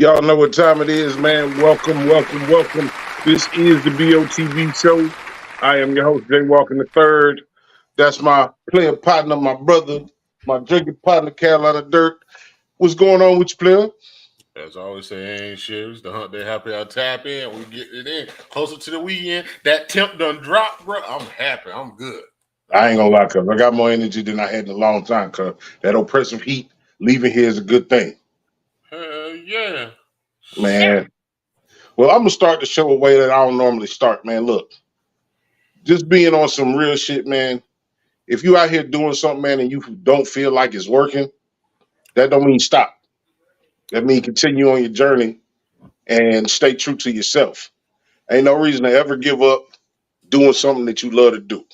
Y'all know what time it is, man. Welcome, welcome, welcome. This is the BOTB show. I am your host, Jay Walker III. That's my player partner, my brother, my drinking partner, Carolina Dirt. What's going on with you, player? As I always say, ain't shit. It's the hunt day happy. I tap in. We get it in closer to the weekend. That temp done dropped, bro. I'm happy. I'm good. I ain't gonna lie, cuz I got more energy than I had in a long time, cuz that oppressive heat leaving here is a good thing. Hell yeah. Man. Well, I'm gonna start the show a way that I don't normally start, man. Look, just being on some real shit, man. If you out here doing something, man, and you don't feel like it's working, that don't mean stop. That means continue on your journey and stay true to yourself. Ain't no reason to ever give up doing something that you love to do.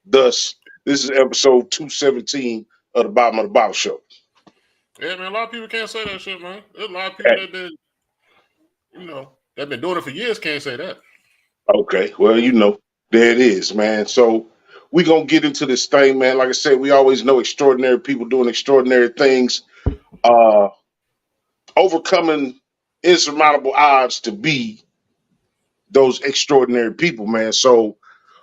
Thus, this is episode 217 of the Bottom of the Bottle Show. Yeah, man. A lot of people can't say that shit, man. There's a lot of people that been, that been doing it for years can't say that. Okay, well, there it is, man. So we gonna get into this thing, man. Like I said, we always know extraordinary people doing extraordinary things, uh, overcoming insurmountable odds to be those extraordinary people, man. So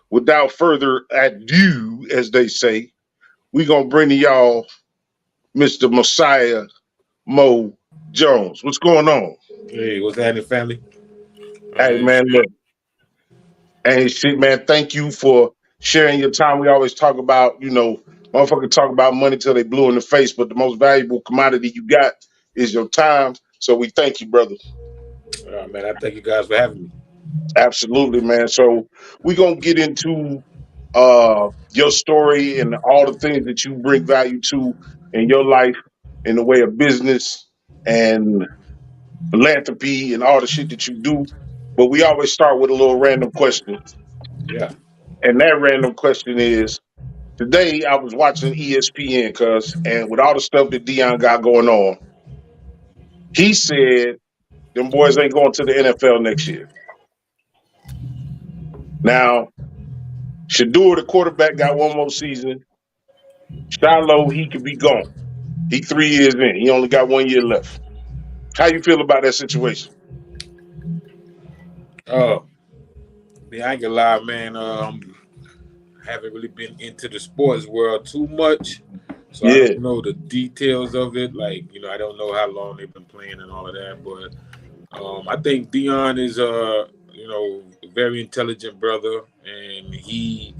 without further ado, as they say, we gonna bring to y'all Mr. Mossiah Mo Jones. What's going on? Hey, what's happening, family? Hey, man, look. Hey, shit, man, thank you for sharing your time. We always talk about, motherfuckers talk about money till they blue in the face, but the most valuable commodity you got is your time. So we thank you, brother. Man, I thank you guys for having me. Absolutely, man. So we're going to get into your story and all the things that you bring value to in your life in the way of business and philanthropy and all the shit that you do. But we always start with a little random question. Yeah. And that random question is, today I was watching ESPN, and with all the stuff that Dion got going on, he said them boys ain't going to the NFL next year. Now, Shador, the quarterback, got one more season. Shiloh, he could be gone. He 3 years in. He only got 1 year left. How you feel about that situation? Oh, I ain't gonna lie, man. I haven't really been into the sports world too much, so I Yeah, don't know the details of it. Like, I don't know how long they've been playing and all of that. But I think Dion is a very intelligent brother, and he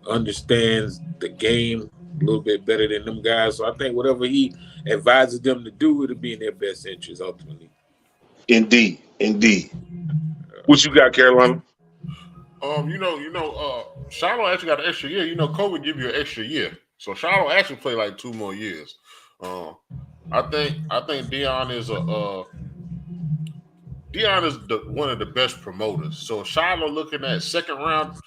understands the game a little bit better than them guys. So I think whatever he advises them to do, it'll be in their best interest ultimately. indeed, indeed. What you got, Carolina? Shiloh actually got an extra year. COVID give you an extra year, so Shiloh actually play like 2 more years. I think Dion is one of the best promoters. So Shiloh looking at second round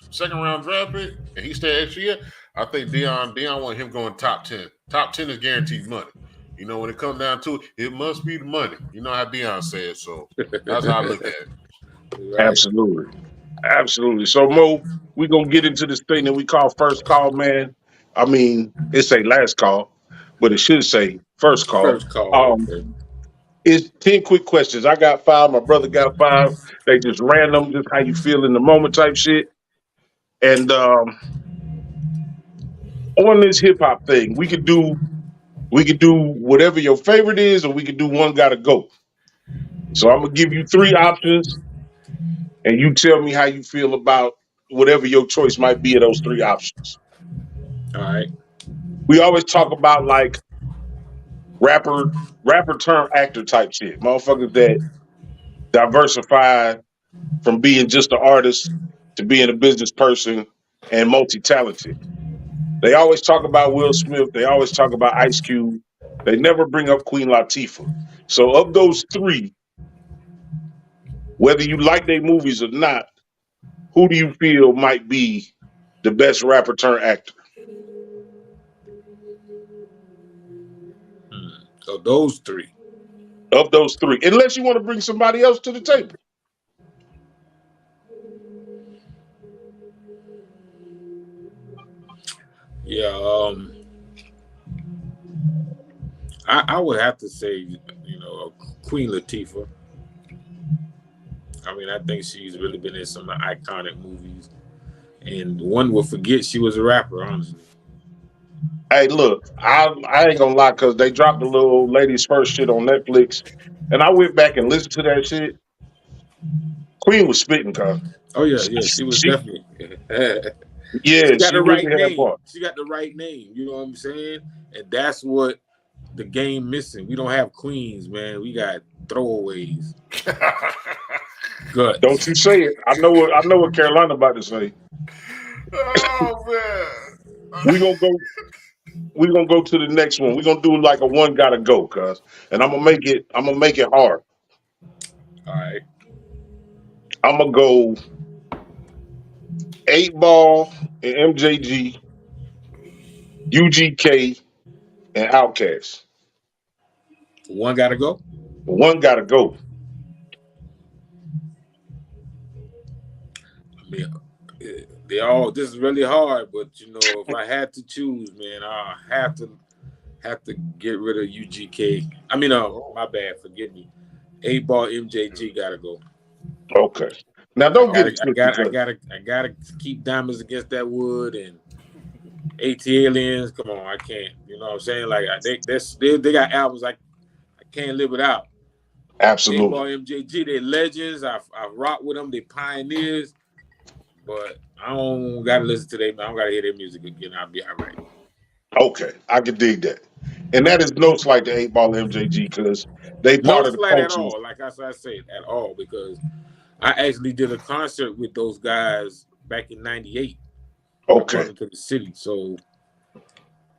draft pick, and he stay extra year. I think Dion want him going top 10. Top 10 is guaranteed money. When it comes down to it, it must be the money. You know how Dion said. So that's how I look at it. Right. Absolutely. Absolutely. So, Mo, we're going to get into this thing that we call first call, man. I mean, it say last call, but it should say first call. First call, okay. It's 10 quick questions. I got five. My brother got five. They just random, just how you feel in the moment type shit. And on this hip hop thing, we could do whatever your favorite is, or we could do one gotta go. So I'm gonna give you three options, and you tell me how you feel about whatever your choice might be of those three options. All right. We always talk about like rapper turn actor type shit. Motherfuckers that diversify from being just an artist to being a business person and multi-talented. They always talk about Will Smith. They always talk about Ice Cube. They never bring up Queen Latifah. So of those three, whether you like their movies or not, who do you feel might be the best rapper turn actor? So those three. Of those three, unless you want to bring somebody else to the table. Yeah, I would have to say, Queen Latifah. I mean, I think she's really been in some iconic movies, and one will forget she was a rapper. Honestly. Hey, look, I ain't gonna lie, cause they dropped the little ladies first shit on Netflix, and I went back and listened to that shit. Queen was spitting, cuz. Oh yeah, yeah, she was She, definitely. She yeah, got she the really right had name. part. She got the right name. You know what I'm saying? And that's what the game missing. We don't have queens, man. We got throwaways. Don't Guts. you say it. I know what Carolina about to say. Oh man. We gonna go. We gonna go to the next one. We gonna do like a one gotta go, cuz, and I'm gonna make it. I'm gonna make it hard. All right. I'm gonna go 8 Ball and MJG, UGK and Outkast. One gotta go. One gotta go. I mean, they all. This is really hard, but you know, if I had to choose, man, I have to get rid of UGK. I mean, my bad. Forgive me. 8 Ball MJG gotta go. Okay. Now don't get it twisted, cuz. I gotta keep diamonds against that wood and AT Aliens. Come on, I can't. You know what I'm saying? Like they got albums I can't live without. 8 Ball Absolutely. MJG, they legends. I rock with them. They pioneers. But I don't gotta listen to them. I don't gotta hear their music again. I'll be all right. Okay, I can dig that. And that is no slight to 8 Ball MJG, because they No part of the slight at culture. all. Like I said, at all, because I actually did a concert with those guys back in '98. I brought Okay. them to the city, so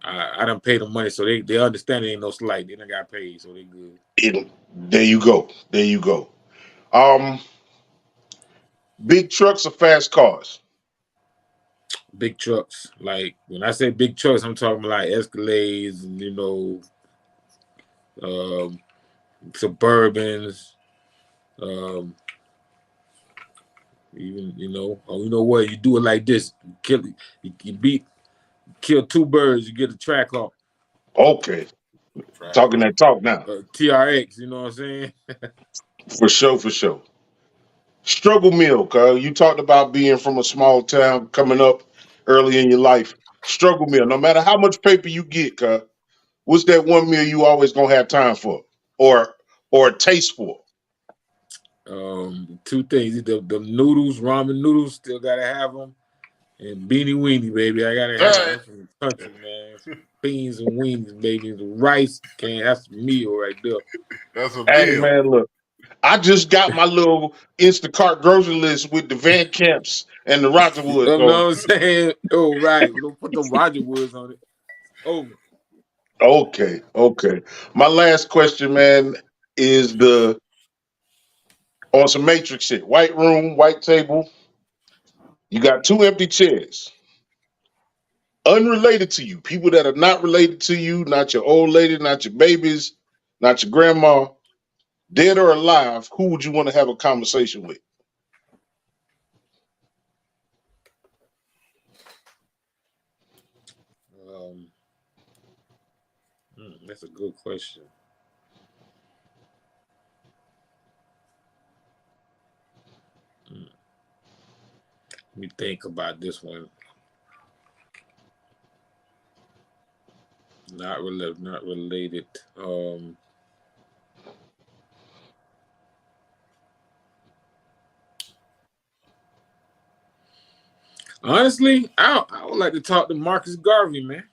I done paid them money, so they understand it ain't no slight. They done got paid, so they good. There you go. There you go. Um, Big trucks or fast cars? Big trucks, like when I say big trucks, I'm talking about like Escalades, and, you know, Suburbans, um, even you know what, you do it like this, kill two birds, you get a track off. Okay. Talking that talk now. TRX, you know what I'm saying? For sure, for sure. Struggle meal, cuz you talked about being from a small town coming up early in your life. Struggle meal, no matter how much paper you get, cuz, what's that one meal you always gonna have time for? Or a taste for? Two things: the noodles, ramen noodles, still gotta have them, and beanie weenie, baby. I gotta have them from the country, man. Beans and weenies, baby. The rice, that's a meal right there. That's a Hey meal. man, look. I just got my little Instacart grocery list with the Van Camps and the Roger You Woods know what on. I'm saying? Oh, right. We don't put the Roger Woods on it. Oh, Okay, okay. My last question, man, is the on some Matrix shit. White room, white table. You got two empty chairs. Unrelated to you. People that are not related to you, not your old lady, not your babies, not your grandma, dead or alive, who would you want to have a conversation with? um, that's a good question. Let me think about this one. Not related. Honestly, I would like to talk to Marcus Garvey, man.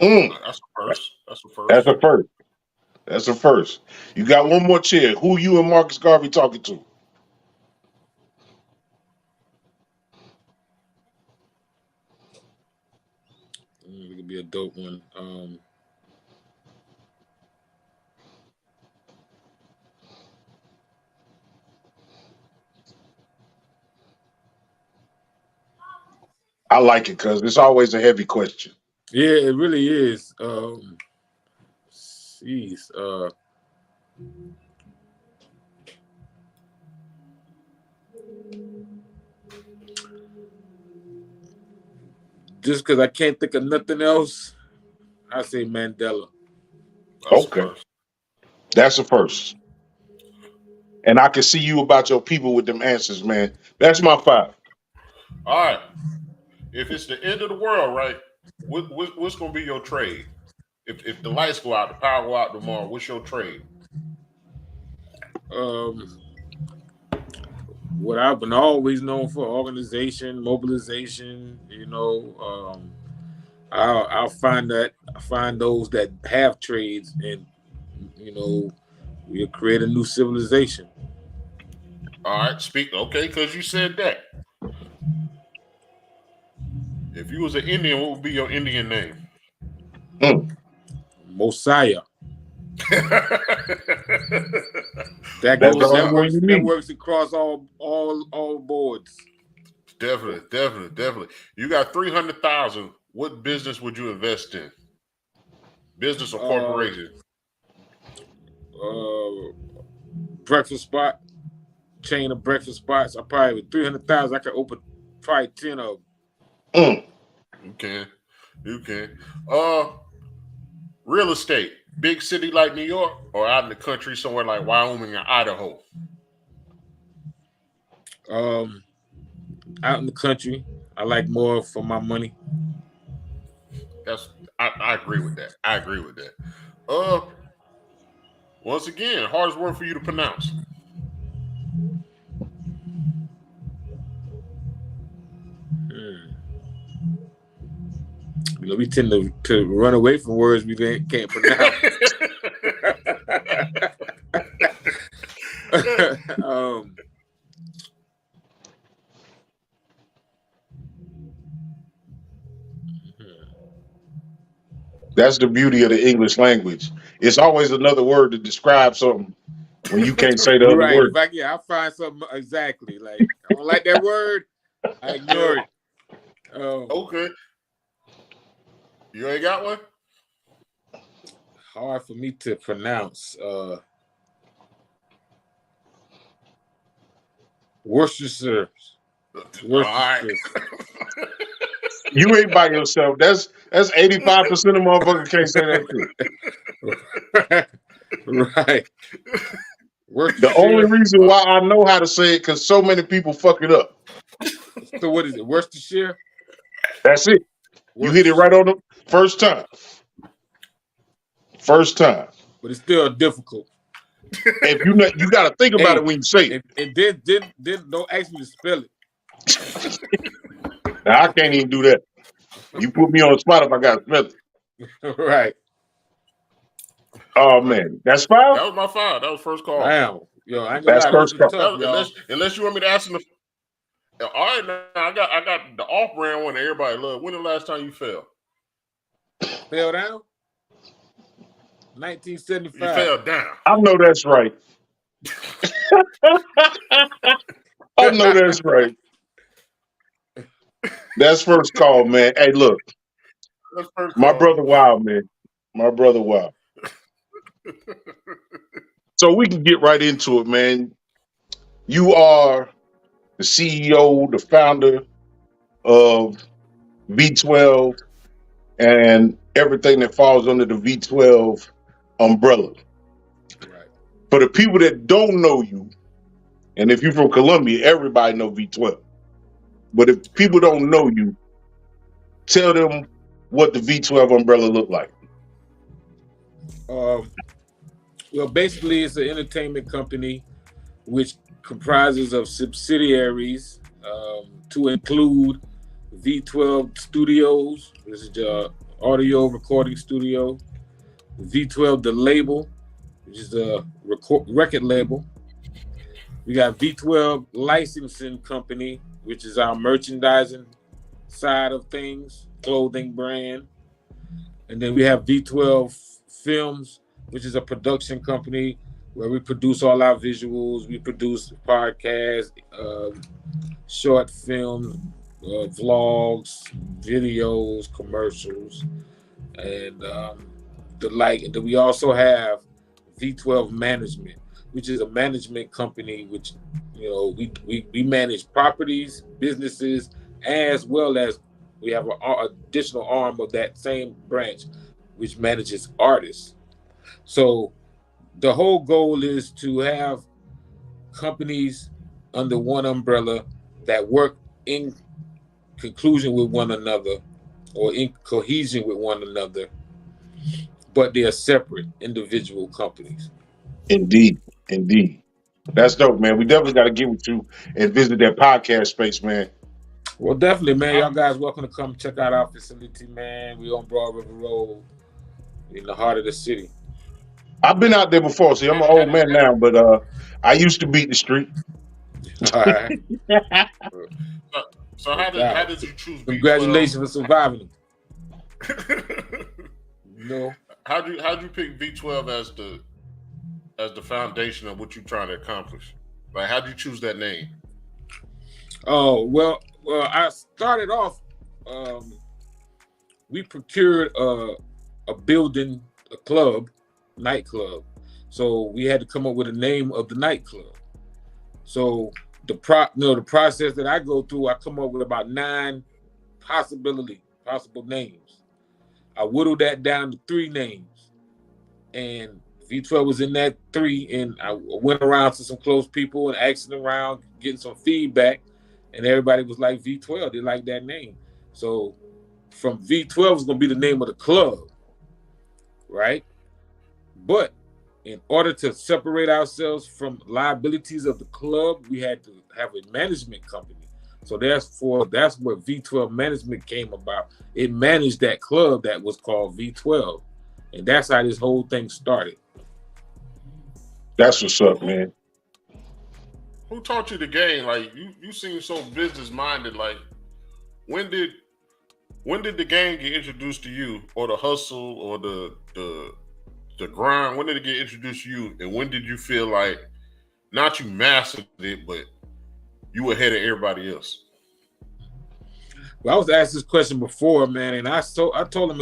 Mm, That's the first. That's the that's first. a first. That's a first. You got one more chair. Who you and Marcus Garvey talking to? It could be a dope one. I like it because it's always a heavy question. Yeah, it really is. Jeez. Just because I can't think of nothing else, I say Mandela. That's the Okay, first. that's a first. And I can see you about your people with them answers, man. That's my 5. All right. If it's the end of the world, right? What's gonna be your trade? If the lights go out, the power go out tomorrow, what's your trade? What I've been always known for: organization, mobilization. I'll find those that have trades, and we'll create a new civilization. All right, okay, because you said that. If you was an Indian, what would be your Indian name? Mossiah. That works across all boards. Definitely. You got 300,000. What business would you invest in? Business or corporation? Breakfast spot, chain of breakfast spots. I probably with 300,000, I could open probably 10 of them. You can. Real estate, big city like New York, or out in the country somewhere like Wyoming or Idaho? Out in the country, I like more for my money. I agree with that. Once again, hardest word for you to pronounce. We tend to run away from words we can't pronounce. That's the beauty of the English language. It's always another word to describe something when you can't say the other word. I find something exactly. Like, I don't like that word, I ignore it. Okay. You ain't got one? Hard for me to pronounce. Worcestershire. All right. You ain't by yourself. That's 85% of motherfuckers can't say that shit. Right. The only reason why I know how to say it because so many people fuck it up. So what is it? Worcestershire? That's it. You hit it right on the first time. But it's still difficult. If you got to think about it when you say it. And then don't ask me to spell it. Now, I can't even do that. You put me on the spot if I got to spell it. Right. Oh, man. That's 5? That was my 5. That was first call. Damn. Yo, I ain't that's first call. Tough, unless you want me to ask him. All right, now I got the off-brand one that everybody love. When the last time you fell? Fell down? 1975. You fell down. I know that's right. I know that's right. That's first call, man. Hey, look. My brother Wild, man. My brother Wild. So we can get right into it, man. You are the CEO, the founder of V12 and everything that falls under the V12 umbrella. Right. For the people that don't know you, and if you're from Columbia, everybody know V12. But if people don't know you, tell them what the V12 umbrella look like. Well, basically, it's an entertainment company which comprises of subsidiaries to include V12 Studios, this is the audio recording studio, V12 Da Label, which is the record label. We got V12 Licensing Company, which is our merchandising side of things, clothing brand. And then we have V12 Films, which is a production company where we produce all our visuals. We produce podcasts, short film, vlogs, videos, commercials, and the like. And then we also have V12 Management, which is a management company which, we manage properties, businesses, as well as we have an additional arm of that same branch which manages artists. So the whole goal is to have companies under one umbrella that work in conclusion with one another or in cohesion with one another, but they are separate individual companies. Indeed, indeed. That's dope, man. We definitely got to get with you and visit that podcast space, man. Well, definitely, man. Y'all guys welcome to come check out our facility, man. We on Broad River Road in the heart of the city. I've been out there before. See, I'm an old man now, but I used to beat the street. All right. So how did you choose V12? Congratulations for surviving them. No. How'd you pick V12 as the foundation of what you're trying to accomplish? Like, how'd you choose that name? Oh, well, I started off, we procured a building, a club, nightclub. So we had to come up with a name of the nightclub. So the process that I go through, I come up with about 9 possible names. I whittled that down to 3 names. And V12 was in that 3, and I went around to some close people and asking around, getting some feedback, and everybody was like V12. They like that name. So from V12 is going to be the name of the club, right? But in order to separate ourselves from liabilities of the club, we had to have a management company. So that's where V12 management came about. It managed that club that was called V12. And that's how this whole thing started. That's what's up, man. Who taught you the game? Like, you seem so business minded. Like, when did the game get introduced to you, or the hustle, or the grind? When did it get introduced to you, and when did you feel like not you mastered it, but you were ahead of everybody else? Well, I was asked this question before, man, and I told him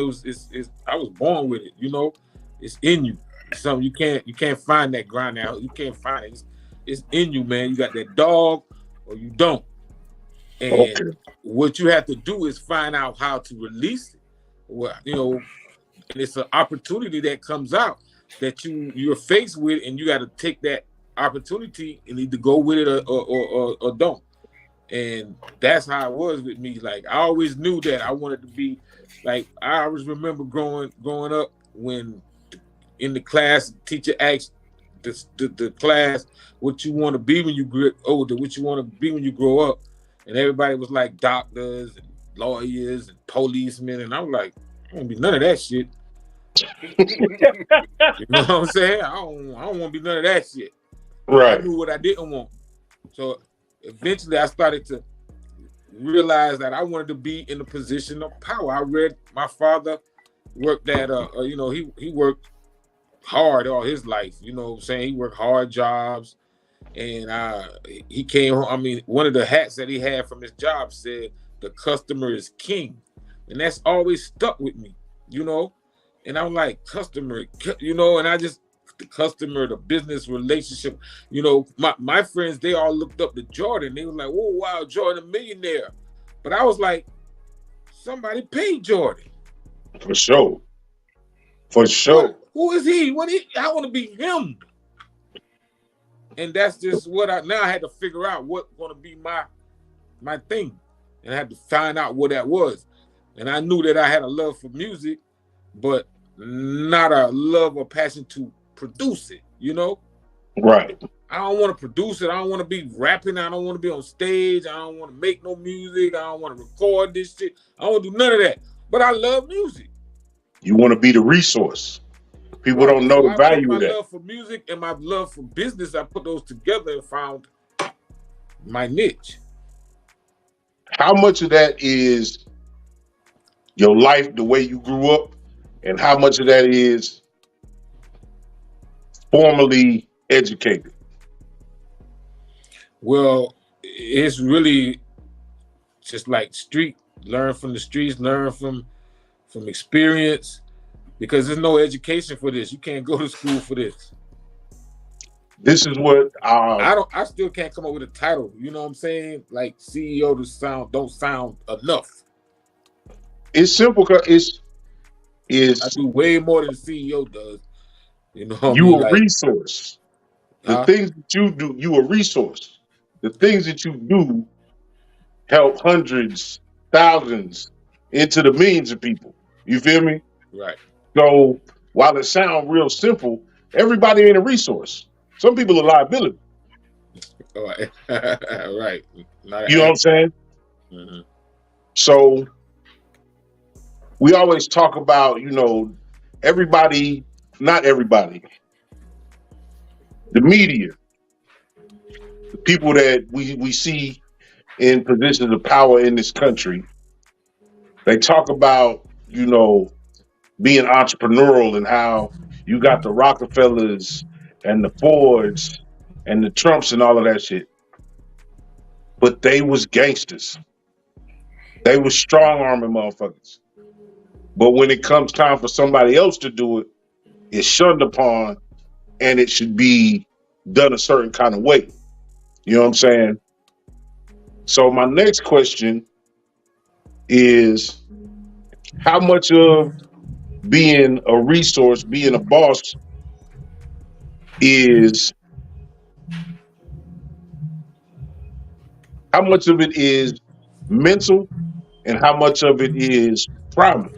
I was born with it. You know, it's in you. It's something you can't find that grind out. You can't find it. It's in you, man. You got that dog, or you don't. And what you have to do is find out how to release it. Well, you know, and it's an opportunity that comes out that you're faced with, and you got to take that opportunity and either go with it or don't. And that's how it was with me. Like, I always knew that I wanted to be like, I always remember growing up when in the class, the teacher asked the class what you want to be when you get older, what you want to be when you grow up. And everybody was like doctors and lawyers and policemen. And I was like, I don't want to be none of that shit. You know what I'm saying? I don't want to be none of that shit. Right. I knew what I didn't want. So eventually I started to realize that I wanted to be in a position of power. I read my father worked at you know, he worked hard all his life, you know what I'm saying? He worked hard jobs, and he came home. I mean, one of the hats that he had from his job said the customer is king. And that's always stuck with me, you know? And I'm like, customer, you know, and I just, the customer, the business relationship, you know, my friends, they all looked up to Jordan. They were like, oh, wow, Jordan, a millionaire. But I was like, somebody paid Jordan. For sure. For sure. Who is he? I want to be him. And that's just what I had to figure out what's going to be my thing. And I had to find out what that was. And I knew that I had a love for music, but not a love or passion to produce it, you know? Right. I don't want to produce it. I don't want to be rapping. I don't want to be on stage. I don't want to make no music. I don't want to record this shit. I don't want to do none of that. But I love music. You want to be the resource. People don't know the value of that. My love for music and my love for business, I put those together and found my niche. How much of that is your life, the way you grew up, and how much of that is formally educated? Well, it's really just like learn from the streets, learn from experience, because there's no education for this. You can't go to school for this. This is what I still can't come up with a title. You know what I'm saying? Like CEO don't sound enough. It's simple because I do way more than the CEO does. You know, you a resource. The things that you do, you a resource. The things that you do help hundreds, thousands, into the millions of people. You feel me? Right. So while it sounds real simple, everybody ain't a resource. Some people are liability. All right. Right. Not You know what I'm saying? mm-hmm. So we always talk about, everybody, not everybody, the media, the people that we see in positions of power in this country, they talk about, being entrepreneurial and how you got the Rockefellers and the Fords and the Trumps and all of that shit. But they was gangsters. They was strong arming motherfuckers. But when it comes time for somebody else to do it, it's shunned upon and it should be done a certain kind of way. You know what I'm saying? So my next question is, how much of being a resource, being a boss, is how much of it is mental and how much of it is primal?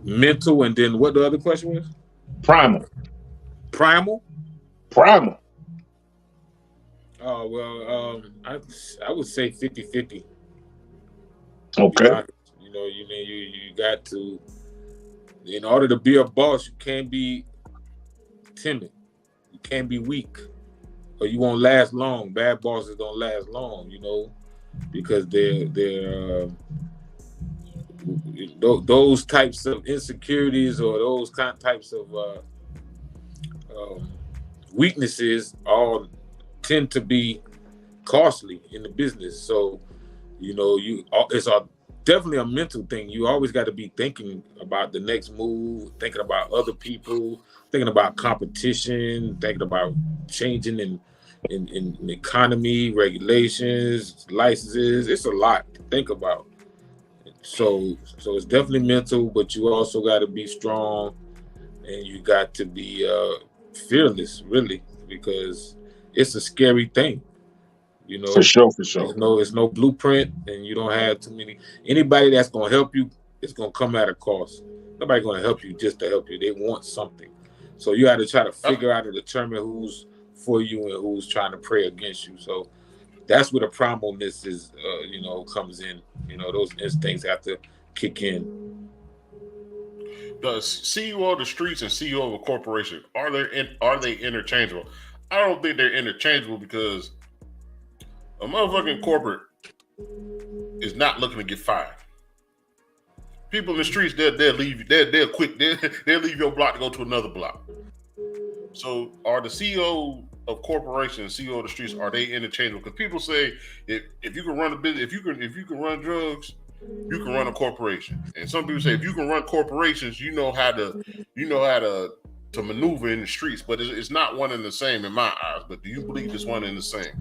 Mental, and then what the other question was? Primal. Primal. Primal. Oh well, I would say 50-50. Okay. You got to, in order to be a boss, you can't be timid, you can't be weak, or you won't last long. Bad bosses don't last long, because they're those types of insecurities or those types of weaknesses all tend to be costly in the business. So, it's definitely a mental thing. You always got to be thinking about the next move, thinking about other people, thinking about competition, thinking about changing in the economy, regulations, licenses. It's a lot to think about. So it's definitely mental, but you also got to be strong, and you got to be fearless, really, because it's a scary thing. For sure. It's no blueprint, and you don't have too many. Anybody that's gonna help you is gonna come at a cost. Nobody's gonna help you just to help you. They want something, so you got to try to figure out and determine who's for you and who's trying to pray against you. So that's where the primalness is, comes in. Those instincts have to kick in. The CEO of the streets and CEO of a corporation, are they interchangeable? I don't think they're interchangeable, because a motherfucking corporate is not looking to get fired. People in the streets, they'll leave. They'll quit. They'll leave your block to go to another block. So, are the CEO of corporations, CEO of the streets, are they interchangeable? Because people say if you can run a business, if you can run drugs, you can run a corporation. And some people say if you can run corporations, you know how to maneuver in the streets. But it's not one and the same in my eyes. But do you believe it's one and the same?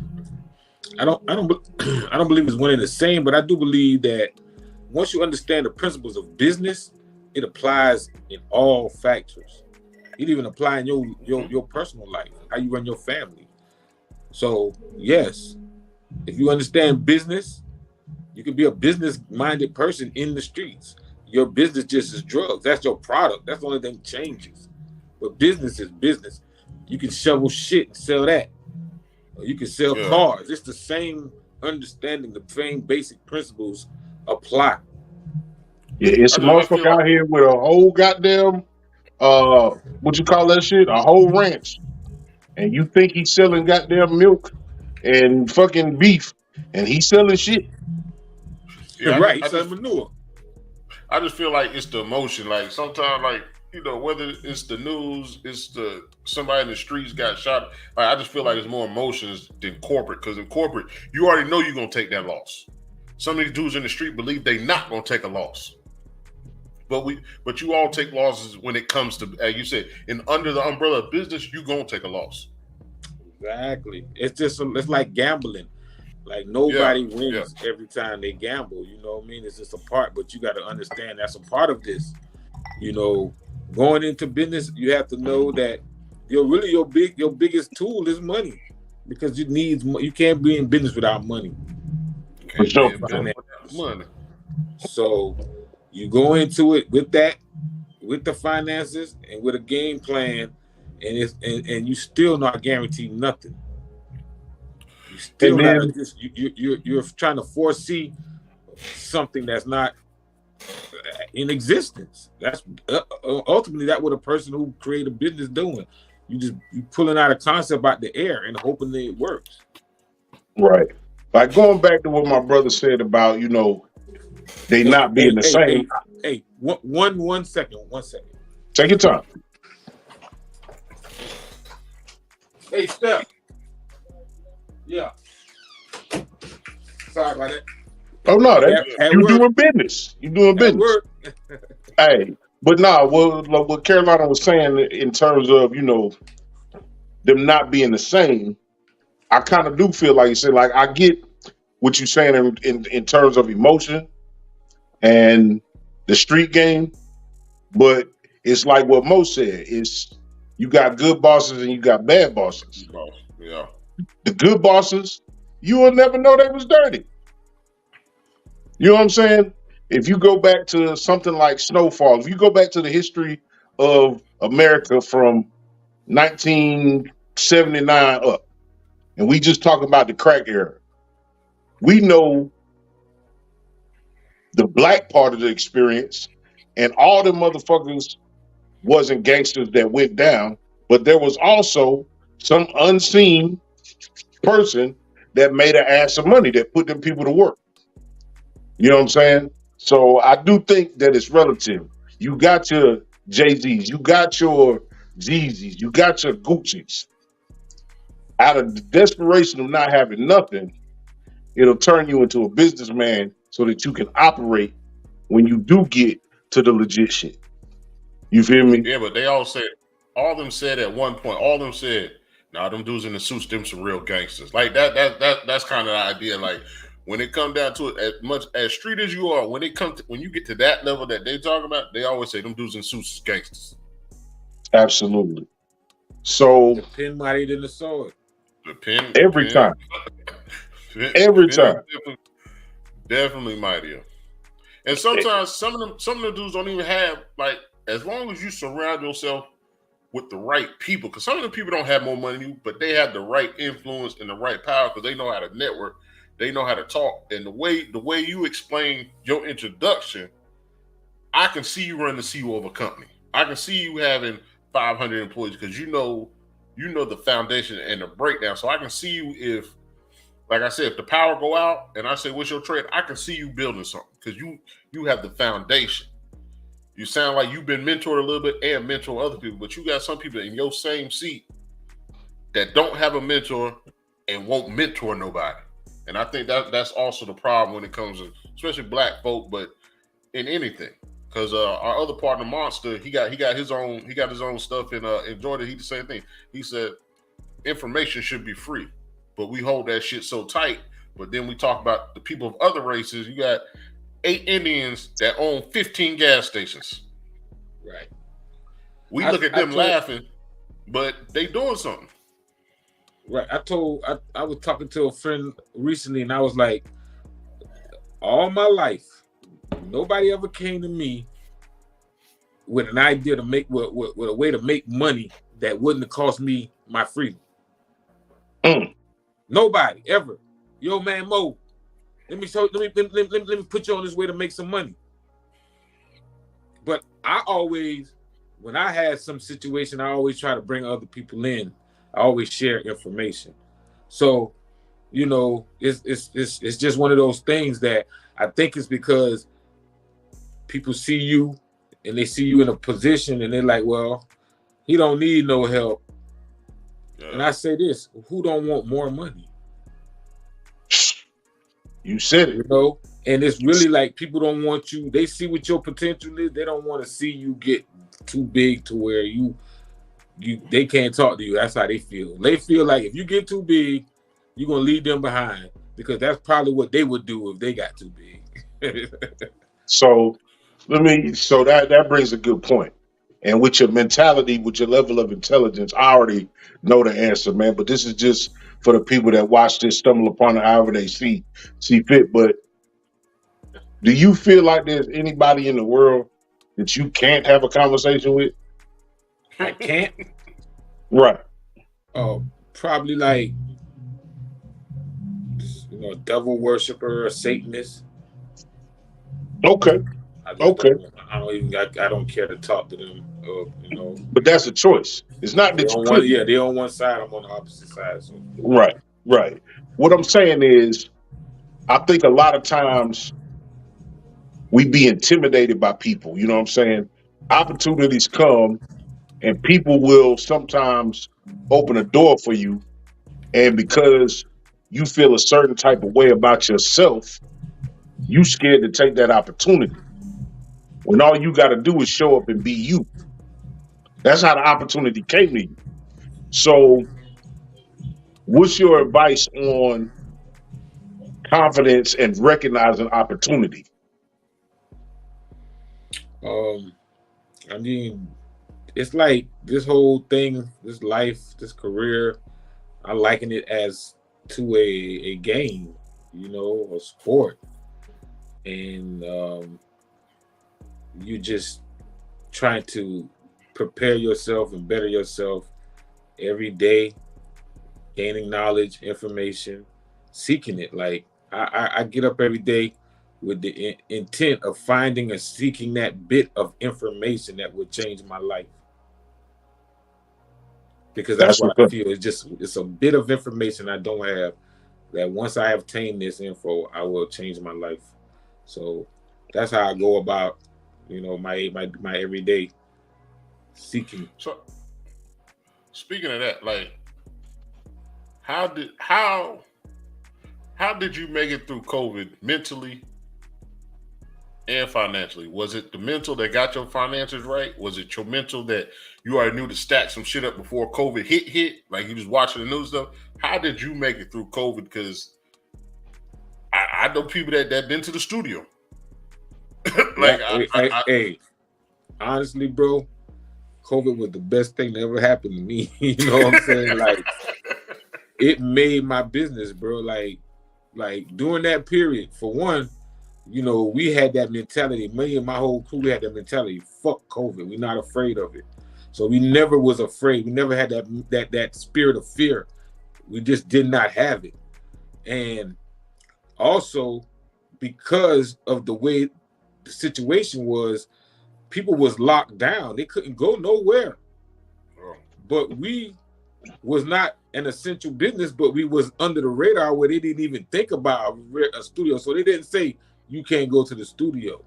I don't believe it's one and the same, but I do believe that once you understand the principles of business, it applies in all factors. It even apply in your personal life, how you run your family. So yes, if you understand business, you can be a business-minded person in the streets. Your business just is drugs. That's your product. That's the only thing that changes. But business is business. You can shovel shit and sell that. Or you can sell cars. It's the same understanding. The same basic principles apply. Yeah, it's a motherfucker out here with a whole goddamn, what you call that shit? A whole ranch. And you think he's selling goddamn milk and fucking beef, and he's selling shit. Yeah, right, he's selling manure. I just feel like it's the emotion. Like sometimes, whether it's the news, it's somebody in the streets got shot. Like, I just feel like it's more emotions than corporate. Because in corporate, you already know you're gonna take that loss. Some of these dudes in the street believe they not gonna take a loss. But you all take losses when it comes to, as you said, under the umbrella of business, you gonna take a loss. Exactly. It's like gambling. Like nobody wins every time they gamble. You know what I mean? It's just a part, but you got to understand that's a part of this. Going into business, you have to know that your biggest tool is money, because you can't be in business without money. For sure. Money. So you go into it with that, with the finances and with a game plan, and you still not guaranteed nothing. You still not just you're trying to foresee something that's not in existence. That's ultimately that what a person who create a business doing. You pulling out a concept out the air and hoping that it works. Right. Like going back to what my brother said about, they not being the same. Hey, one second. Take your time. Hey, Steph. Yeah. Sorry about that. Oh no, you work. doing business. You doing business. Hey, but what Carolina was saying in terms of, them not being the same, I kind of do feel like you said, like I get what you're saying in terms of emotion and the street game, but it's like what Mo said, is you got good bosses and you got bad bosses. Yeah. The good bosses, you will never know they was dirty. You know what I'm saying? If you go back to something like Snowfall, if you go back to the history of America from 1979 up, and we just talk about the crack era, we know the black part of the experience, and all the motherfuckers wasn't gangsters that went down, but there was also some unseen person that made an ass of money that put them people to work. You know what I'm saying? So I do think that it's relative. You got your Jay-Z's, you got your Jeezys, you got your Gucci's. Out of the desperation of not having nothing, it'll turn you into a businessman so that you can operate when you do get to the legit shit. You feel me? Yeah, but all of them said at one point, nah, them dudes in the suits, them some real gangsters. Like that's kind of the idea. Like when it comes down to it, as much as street as you are, when you get to that level that they talk about, they always say them dudes in suits is gangsters. Absolutely. So the pen mightier than the sword. Every time. Definitely mightier. And sometimes some of them dudes don't even have, like, as long as you surround yourself with the right people, because some of the people don't have more money than you, but they have the right influence and the right power because they know how to network, they know how to talk. And the way you explain your introduction, I can see you running the CEO of a company. I can see you having 500 employees because you know the foundation and the breakdown. So I can see you if, like I said, if the power go out and I say, what's your trade? I can see you building something because you have the foundation. You sound like you've been mentored a little bit and mentor other people, but you got some people in your same seat that don't have a mentor and won't mentor nobody. And I think that's also the problem when it comes to, especially black folk, but in anything. Because our other partner, Monster, he got his own stuff in Georgia. He the same thing. He said information should be free, but we hold that shit so tight. But then we talk about the people of other races. You got 8 Indians that own 15 gas stations. Right. We look at them laughing, but they doing something. Right. I was talking to a friend recently, and I was like, all my life, nobody ever came to me with an idea to make with a way to make money that wouldn't have cost me my freedom. Nobody ever. Yo, man, Mo, let me put you on this way to make some money. But I always, when I had some situation, I always try to bring other people in. I always share information. So, it's just one of those things that I think it's because people see you and they see you in a position and they're like, well, he don't need no help. Yeah. And I say this, who don't want more money? You said it. And it's really like people don't want you. They see what your potential is. They don't want to see you get too big to where they can't talk to you. That's how they feel. They feel like if you get too big, you're going to leave them behind, because that's probably what they would do if they got too big. So that brings a good point. And with your mentality, with your level of intelligence, I already know the answer, man. But this is just for the people that watch this, stumble upon it however they see fit. But do you feel like there's anybody in the world that you can't have a conversation with? I can't. Right. Oh, probably like, you know, devil worshiper or Satanist. Okay. I just Okay. don't. I don't even. I don't care to talk to them. You know, But that's a choice. It's not they're that you on one. couldn't. Yeah, they're on one side. I'm on the opposite side. So Right. Right. What I'm saying is, I think a lot of times we be intimidated by people. You know what I'm saying? Opportunities come and people will sometimes open a door for you. And because you feel a certain type of way about yourself, you scared to take that opportunity. When all you got to do is show up and be you. That's how the opportunity came to you. So what's your advice on confidence and recognizing opportunity? I mean, it's like this whole thing, this life, this career. I liken it as to a game, you know, a sport, and you just trying to prepare yourself and better yourself every day, gaining knowledge, information, seeking it. Like I get up every day with the intent of finding and seeking that bit of information that would change my life. Because that's That's what what's I up. feel. It's a bit of information I don't have that once I obtain this info, I will change my life. So that's how I go about, you know, my everyday seeking. So speaking of that, like how did you make it through COVID mentally and financially? Was it the mental that got your finances right? Was it your mental that you already knew to stack some shit up before COVID hit? Like you just watching the news stuff? How did you make it through COVID? Because I know people that been to the studio. Yeah, Like hey, honestly, bro, COVID was the best thing that ever happened to me. You know what I'm saying? Like it made my business, bro. Like during that period, for one, you know, we had that mentality. Me and my whole crew, we had that mentality. Fuck COVID. We're not afraid of it. So we never was afraid. We never had that spirit of fear. We just did not have it. And also because of the way the situation was, people was locked down. They couldn't go nowhere. But we was not an essential business, but we was under the radar where they didn't even think about a studio. So they didn't say you can't go to the studio.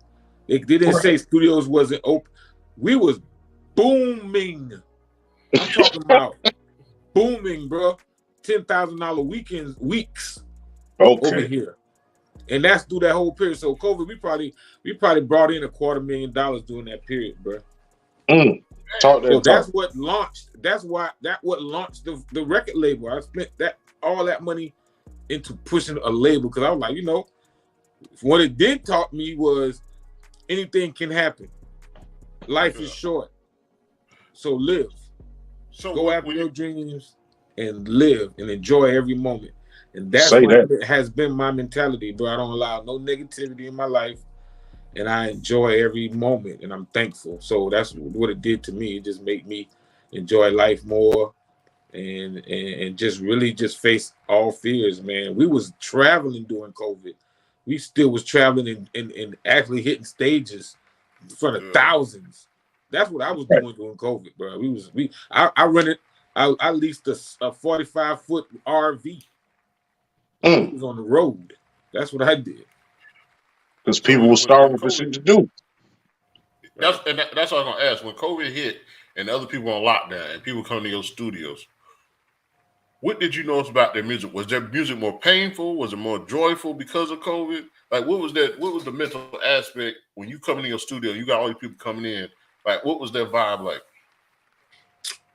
They didn't say studios wasn't open. We was booming. I'm talking about booming, bro. $10,000 weeks over here. And that's through that whole period. So COVID, we probably brought in $250,000 during that period, bro. So that's what launched. That's what launched the record label. I spent all that money into pushing a label because I was like, you know, what it did taught me was anything can happen. Life is short, so live. So go after your dreams and live and enjoy every moment. And that's what has been my mentality, bro. I don't allow no negativity in my life. And I enjoy every moment, and I'm thankful. So that's what it did to me. It just made me enjoy life more, and just really just face all fears, man. We was traveling during COVID. We still was traveling and actually hitting stages in front of thousands. That's what I was doing during COVID, bro. I rented. I leased a 45-foot RV. We was on the road. That's what I did. Because people were starving for shit to do. That's what I was gonna ask. When COVID hit and other people on lockdown and people come to your studios, what did you notice about their music? Was their music more painful? Was it more joyful because of COVID? Like, what was that? What was the mental aspect when you come into your studio? You got all these people coming in. Like, what was their vibe like?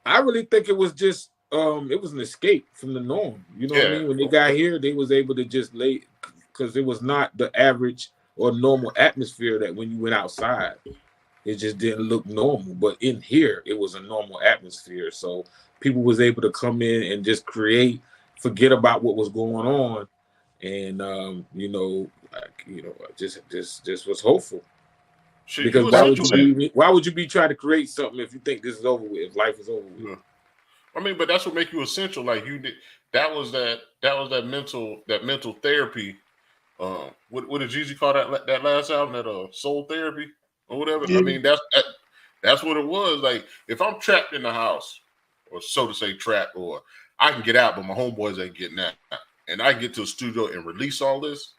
I really think it was just it was an escape from the norm. You know what I mean? When they got here, they was able to just lay because it was not the average or normal atmosphere that when you went outside. It just didn't look normal. But in here, it was a normal atmosphere. So people was able to come in and just create, forget about what was going on, and just was hopeful. Shit, Because you why would essential you that. be why would you be trying to create something if you think this is over with, if life is over with? Yeah. I mean, but that's what make you essential. Like you did, that was that mental therapy. What did Jeezy call that last album? That soul therapy or whatever. I Yeah. mean, that's what it was. Like if I'm trapped in the house, or so to say, trapped, or I can get out, but my homeboys ain't getting out, and I get to a studio and release all this.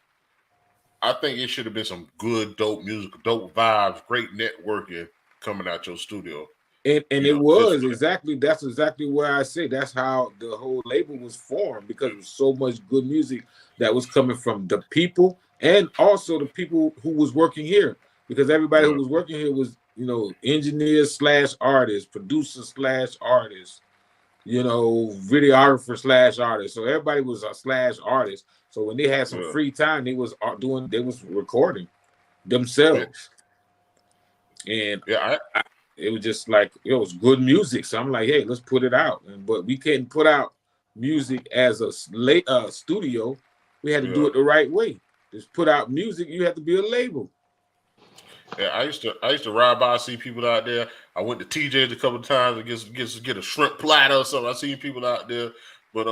I think it should have been some good, dope music, dope vibes, great networking coming out your studio. And You it know, just was for that. exactly, that's exactly where I say that's how the whole label was formed, because it was so much good music that was coming from the people and also the people who was working here, because everybody who Yeah, was working here was, engineers slash artists, producers slash artists, videographer slash artist. So everybody was a slash artist. So when they had some yeah, free time, they was recording yeah. themselves. And Yeah, it was just like, it was good music. So I'm like, hey, let's put it out. But we couldn't put out music as a studio. We had to do yeah. it the right way. Just put out music. You have to be a label. Yeah, I used to ride by, see people out there. I went to TJ's a couple of times to get a shrimp platter or something. I seen people out there, but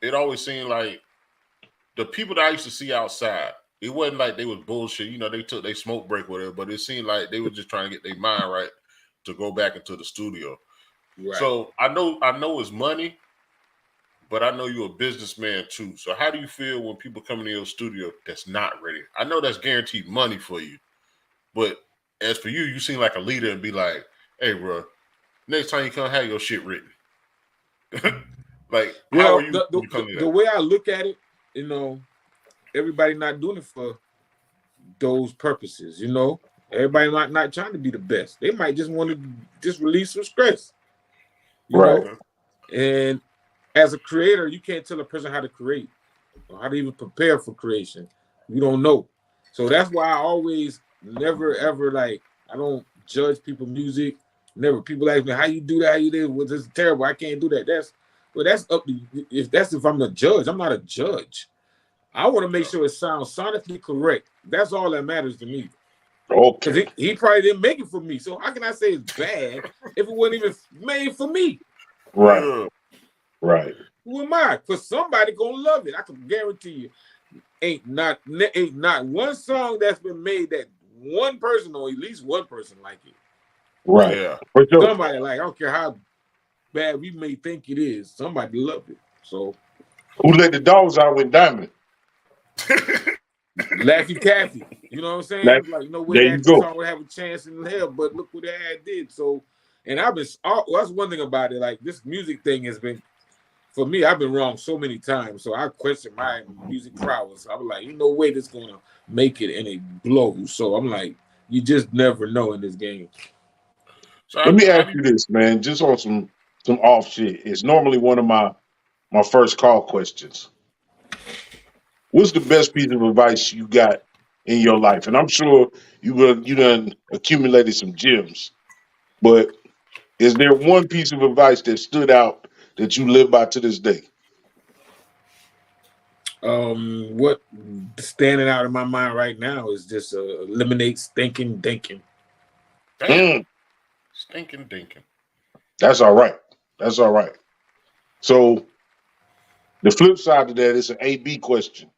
it always seemed like the people that I used to see outside. It wasn't like they was bullshit. You know, they took their smoke break or whatever, but it seemed like they were just trying to get their mind right to go back into the studio. Right. So I know it's money, but I know you're a businessman too. So how do you feel when people come into your studio that's not ready? I know that's guaranteed money for you. But as for you, you seem like a leader and be like, hey, bro, next time you come, have your shit written. Like, how are Well, you the, when the, you the, come to the that? way I look at it, everybody not doing it for those purposes, Everybody not trying to be the best. They might just want to just release some stress, you Right. know? And as a creator, you can't tell a person how to create or how to even prepare for creation. You don't know. So that's why I always never ever I don't judge people music. Never. People ask me how you do that, how you did. Well, this is terrible. I can't do that. That's up to you. If I'm a judge. I'm not a judge. I want to make Yeah. sure it sounds sonically correct. That's all that matters to me. Because Okay. he probably didn't make it for me. So how can I say it's bad if it wasn't even made for me? Right. Yeah. Right. Who am I? Because somebody gonna love it. I can guarantee you. Ain't not one song that's been made that one person or at least one person like it. Right. Yeah. For sure. Somebody like, I don't care how bad we may think it is, somebody love it. So Who let the dogs out with Diamond? Laffy Taffy, you know what I'm saying? That, Like, no way there you that go. song would have a chance in hell, but look what it did. So, and that's one thing about it. Like, this music thing has been, for me, I've been wrong so many times. So I question my music prowess. I'm like, no way this gonna make it and it blows. So I'm like, you just never know in this game. So Let me how ask do you? you this, man, just on some off shit. It's normally one of my first call questions. What's the best piece of advice you got in your life? And I'm sure you done accumulated some gems, but is there one piece of advice that stood out that you live by to this day? What standing out in my mind right now is just eliminate stinking thinking. Damn, Mm, stinking dinking. that's all right. That's all right. So the flip side of that is an A/B question.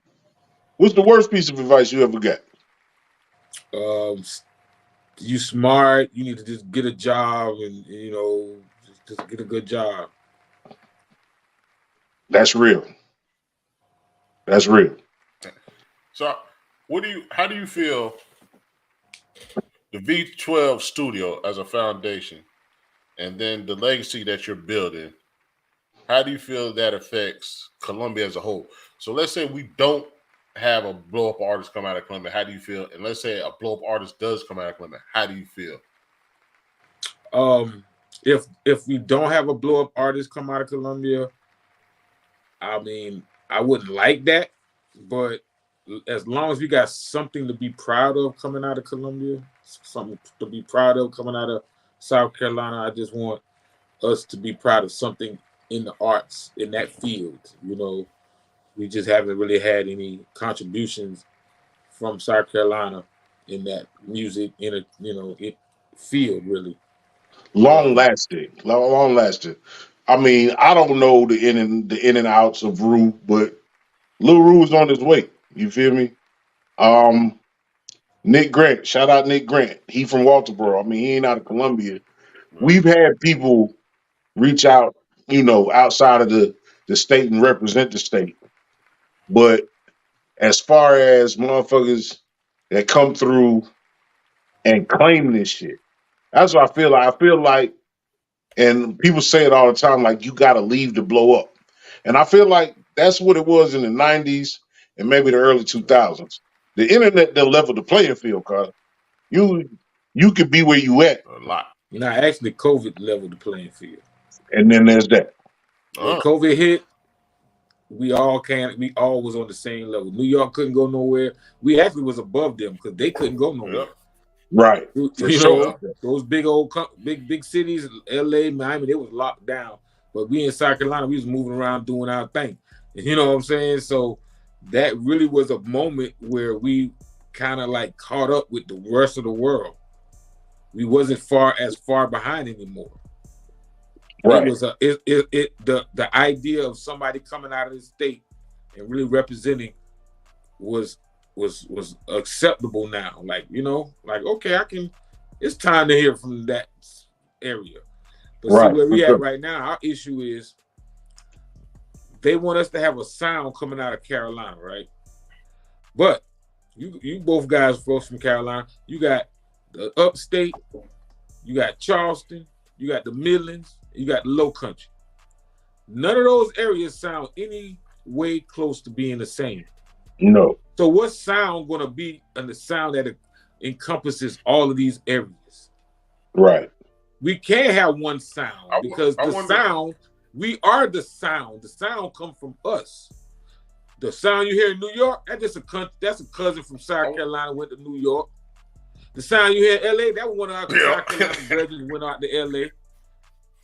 What's the worst piece of advice you ever got? Um, you smart. You need to just get a job and just get a good job. That's real. That's real. So how do you feel the V12 studio as a foundation and then the legacy that you're building? How do you feel that affects Columbia as a whole? So let's say we don't have a blow up artist come out of Columbia. How do you feel? And let's say a blow up artist does come out of Columbia. How do you feel? If we don't have a blow up artist come out of Columbia, I mean, I wouldn't like that, but as long as we got something to be proud of coming out of Columbia, something to be proud of coming out of South Carolina. I just want us to be proud of something in the arts in that field. You know, we just haven't really had any contributions from South Carolina in that music field really. Long lasting. I mean, I don't know the in and outs of Rue, but Lil Rue's on his way. You feel me? Nick Grant, shout out Nick Grant. He from Walterboro. I mean, he ain't out of Columbia. We've had people reach out, outside of the state and represent the state. But as far as motherfuckers that come through and claim this shit, that's what I feel like. I feel like, and people say it all the time, like you got to leave to blow up. And I feel like that's what it was in the 90s and maybe the early 2000s. The internet that leveled the playing field, cause you could be where you at. A lot. Actually, COVID leveled the playing field. And then there's that. When COVID hit, we all was on the same level. New York couldn't go nowhere. We actually was above them because they couldn't go nowhere. Yep. Right. For sure. Those big cities, LA, Miami, they was locked down. But we in South Carolina, we was moving around doing our thing. You know what I'm saying? So that really was a moment where we kind of like caught up with the rest of the world. We wasn't as far behind anymore. Right. It was the idea of somebody coming out of the state and really representing was acceptable now. Like, okay, it's time to hear from that area. But see where we at right now, our issue is they want us to have a sound coming out of Carolina, right? But you both guys from Carolina, you got the upstate, you got Charleston, you got the Midlands, you got the Low Country. None of those areas sound any way close to being the same. No. So what sound going to be the sound that encompasses all of these areas? Right. We can't have one sound because sound, we are the sound. The sound comes from us. The sound you hear in New York, that's a cousin from South Carolina went to New York. The sound you hear in LA, that was one of our South Carolina brothers went out to LA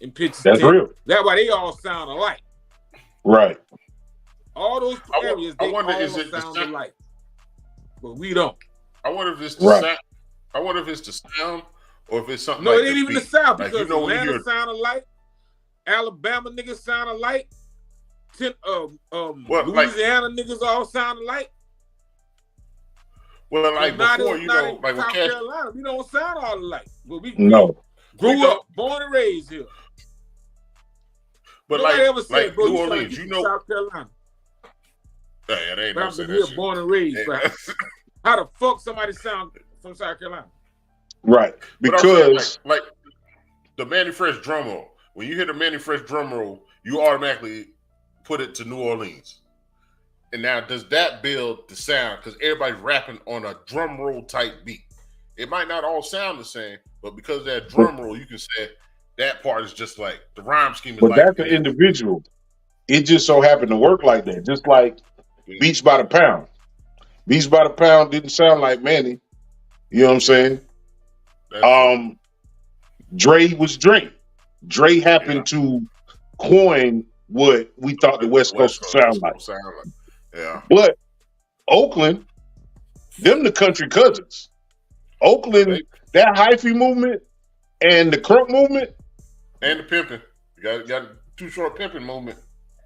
and pitched. That's real. That's why they all sound alike. Right. All those areas, they all sound alike. But we don't. I wonder if it's the sound. I wonder if it's the sound or if it's something. No, like it ain't even the sound because Atlanta sound alike, Alabama niggas sound alike, Louisiana niggas all sound alike. Well, like before, like South Carolina, we don't sound all alike. But we grew up, born and raised here. But nobody ever said, like bro, New Orleans, South Carolina. Yeah, they ain't but I'm here born and raised. How the fuck somebody sound from South Carolina? Right, because like the Manny Fresh drum roll. When you hear the Manny Fresh drum roll, you automatically put it to New Orleans. And now, does that build the sound? Because everybody's rapping on a drum roll type beat. It might not all sound the same, but because of that drum roll, you can say that part is just like the rhyme scheme is but like. But that's an individual. It just so happened to work like that. Just like Beats by the Pound. Beats by the Pound didn't sound like Manny. You know what I'm saying? Dre was Dre. Dre happened to coin what we thought the West Coast would sound like. Yeah. But Oakland, them the country cousins. Oakland, that hyphy movement and the crunk movement. And the pimping. You got Too Short pimping movement.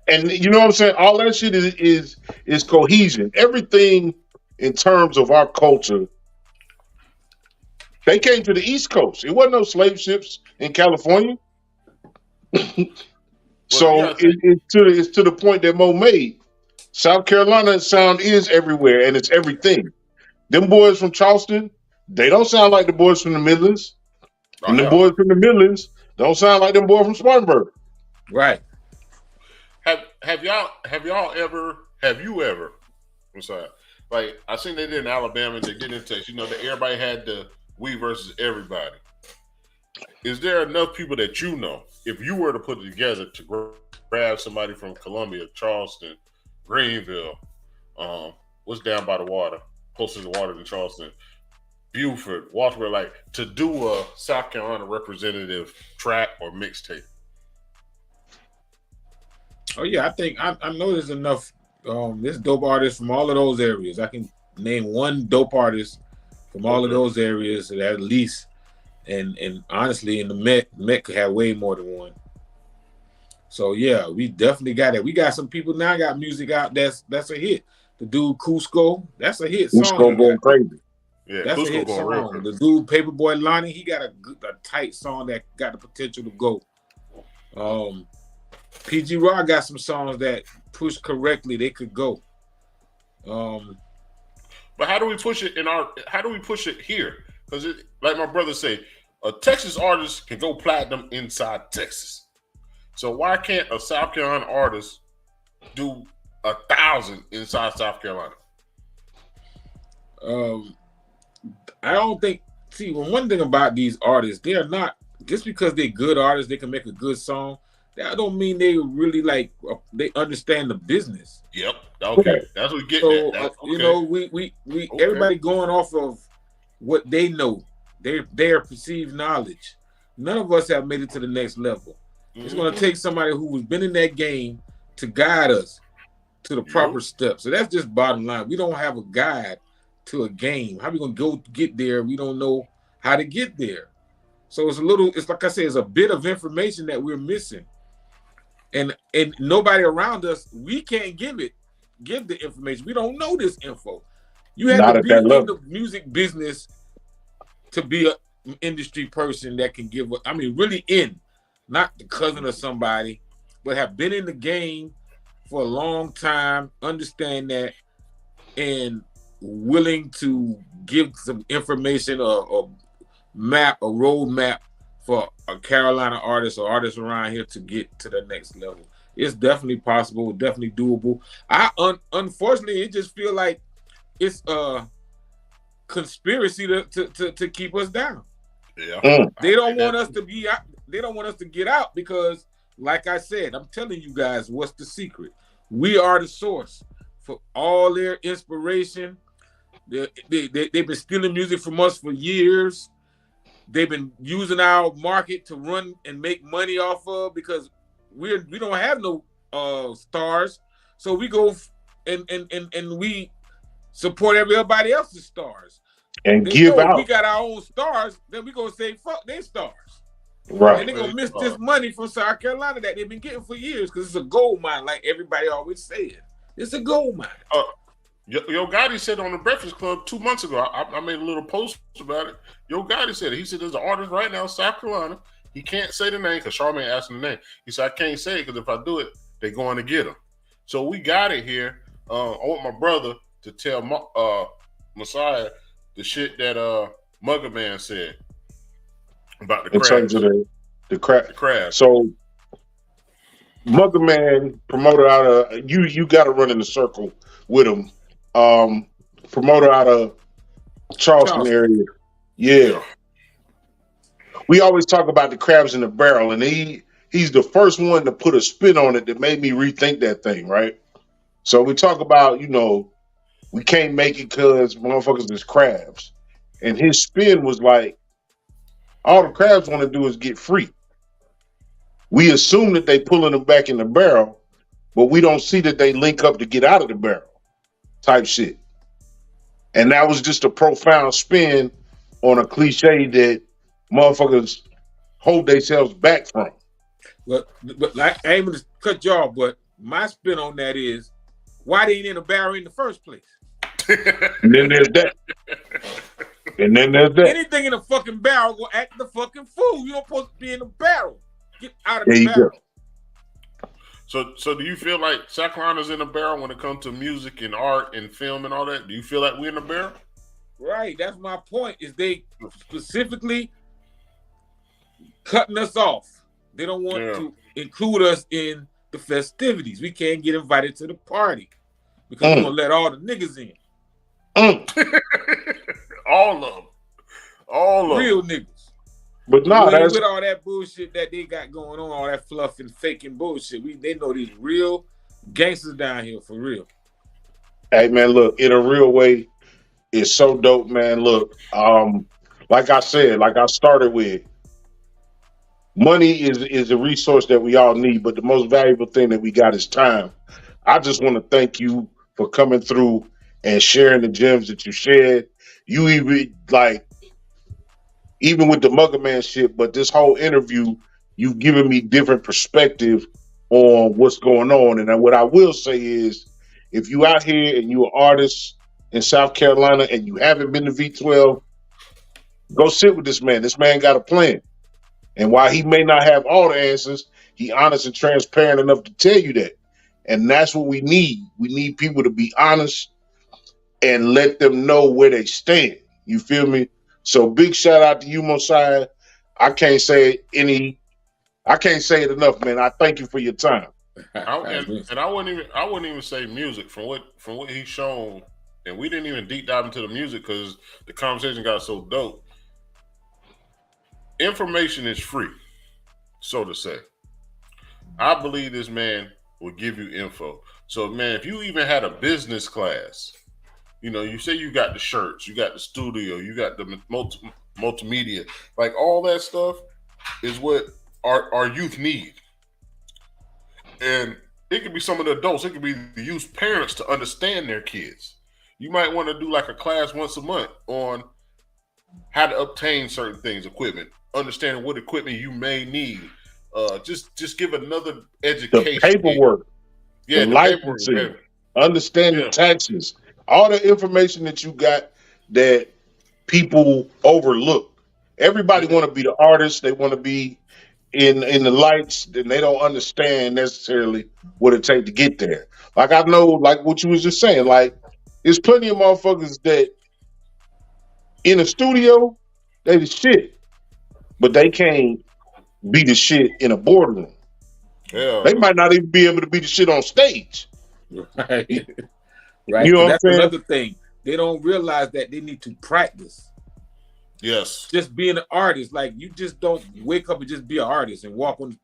And you know what I'm saying? All that shit is cohesion. Everything in terms of our culture. They came to the East Coast. It wasn't no slave ships in California. So it's to the point that Mo made. South Carolina sound is everywhere and it's everything. Them boys from Charleston, they don't sound like the boys from the Midlands. And the boys from the Midlands don't sound like them boys from Spartanburg. Right. Have you ever, I'm sorry, like I seen they did in Alabama, they did in Texas, that everybody had the we versus everybody. Is there enough people that if you were to put it together to grab somebody from Columbia, Charleston, Greenville, what's down by the water, closer to the water than Charleston, Buford, Walter, like to do a South Carolina representative track or mixtape? Oh yeah, I think I know there's enough. There's dope artists from all of those areas. I can name one dope artist from all of those areas at least. And honestly, in the Met could have way more than one. So yeah, we definitely got it. We got some people now got music out that's a hit. The dude Cusco, that's a hit song. Cusco going crazy. Yeah, that's Cusco a hit going real song. crazy. The dude Paperboy Lonnie, he got a tight song that got the potential to go. PG Raw got some songs that pushed correctly, they could go. But how do we push it how do we push it here? Because like my brother say, a Texas artist can go platinum inside Texas. So why can't a South Carolina artist do 1,000 inside South Carolina? I don't think. See, one thing about these artists, they are not just because they're good artists, they can make a good song. That don't mean they really they understand the business. Yep. Okay. That's what we get. So okay. you know, we everybody going off of what they know, their perceived knowledge. None of us have made it to the next level. Mm-hmm. It's going to take somebody who's been in that game to guide us to the proper steps. So that's just bottom line. We don't have a guide to a game. How we going to go get there? We don't know how to get there. So it's like I said, it's a bit of information that we're missing. And nobody around us, we can't give the information. We don't know this info. You have to be in the music business to be an industry person that can give. Really not the cousin of somebody, but have been in the game for a long time, understand that, and willing to give some information or map, a roadmap for a Carolina artist or artists around here to get to the next level. It's definitely possible, definitely doable. Unfortunately, it just feel like it's a conspiracy to keep us down. Yeah. They don't want us to be out. They don't want us to get out because, like I said, I'm telling you guys what's the secret. We are the source for all their inspiration. They've been stealing music from us for years. They've been using our market to run and make money off of because we don't have no stars. So we go and we support everybody else's stars. And give out. If we got our own stars, then we gonna say fuck their stars. Right. And they're gonna miss this money from South Carolina that they've been getting for years because it's a gold mine, like everybody always said. It's a gold mine. Yo Gotti said on the Breakfast Club 2 months ago, I made a little post about it. Yo Gotti said it. He said there's an artist right now in South Carolina. He can't say the name because Charmaine asked him the name. He said, I can't say it because if I do it, they're going to get him. So we got it here. I want my brother to tell Mossiah the shit that Mugger Man said about the crabs. In terms of the crabs. So Mugger Man, promoter out of you got to run in the circle with him. Promoter out of Charleston area. Yeah. We always talk about the crabs in the barrel, and he's the first one to put a spin on it that made me rethink that thing, right? So we talk about, we can't make it because motherfuckers is crabs. And his spin was like, all the crabs want to do is get free. We assume that they pulling them back in the barrel, but we don't see that they link up to get out of the barrel type shit. And that was just a profound spin on a cliche that motherfuckers hold themselves back from. But like, I ain't gonna cut you off, but my spin on that is, why they ain't in a barrel in the first place? And then there's that. Anything in a fucking barrel will act the fucking fool. You don't supposed to be in a barrel. Get out of the barrel. So do you feel like South Carolina's in a barrel when it comes to music and art and film and all that? Do you feel like we're in a barrel? Right. That's my point. Is they specifically cutting us off. They don't want to include us in the festivities. We can't get invited to the party because we're gonna let all the niggas in. All of them. Real niggas. But no, that's with all that bullshit that they got going on, all that fluff and faking bullshit. They know these real gangsters down here for real. Hey man, look, in a real way, is so dope, man. Look, like I said, like I started with, money is a resource that we all need, but the most valuable thing that we got is time. I just want to thank you for coming through and sharing the gems that you shared. You even like, even with the Mugger Man shit, but this whole interview, you've given me different perspective on what's going on. And what I will say is, if you out here and you're an artist in South Carolina and you haven't been to V12, go sit with this man. This man got a plan. And while he may not have all the answers, he honest and transparent enough to tell you that. And that's what we need. We need people to be honest and let them know where they stand. You feel me? So big shout out to you, Mossiah. I can't say it enough, man. I thank you for your time. And I wouldn't even say music from what he's shown, and we didn't even deep dive into the music because the conversation got so dope. Information is free, so to say. I believe this man will give you info. So, man, if you even had a business class, you know, you say you got the shirts, you got the studio, you got the multimedia, like all that stuff is what our youth need. And it could be some of the adults, it could be the youth parents to understand their kids. You might want to do like a class once a month on how to obtain certain things, equipment, understanding what equipment you may need. Just give another education. The paperwork, yeah, the licensing, understanding taxes, all the information that you got that people overlook. Everybody want to be the artist. They want to be in the lights, and they don't understand necessarily what it takes to get there. Like I know, like what you was just saying, like there's plenty of motherfuckers that in a studio, they the shit, but they can't be the shit in a boardroom. Yeah. They might not even be able to be the shit on stage. Right. You But know what that's I'm saying? another thing. They don't realize that they need to practice. Yes. Just being an artist, like you just don't wake up and just be an artist and walk on.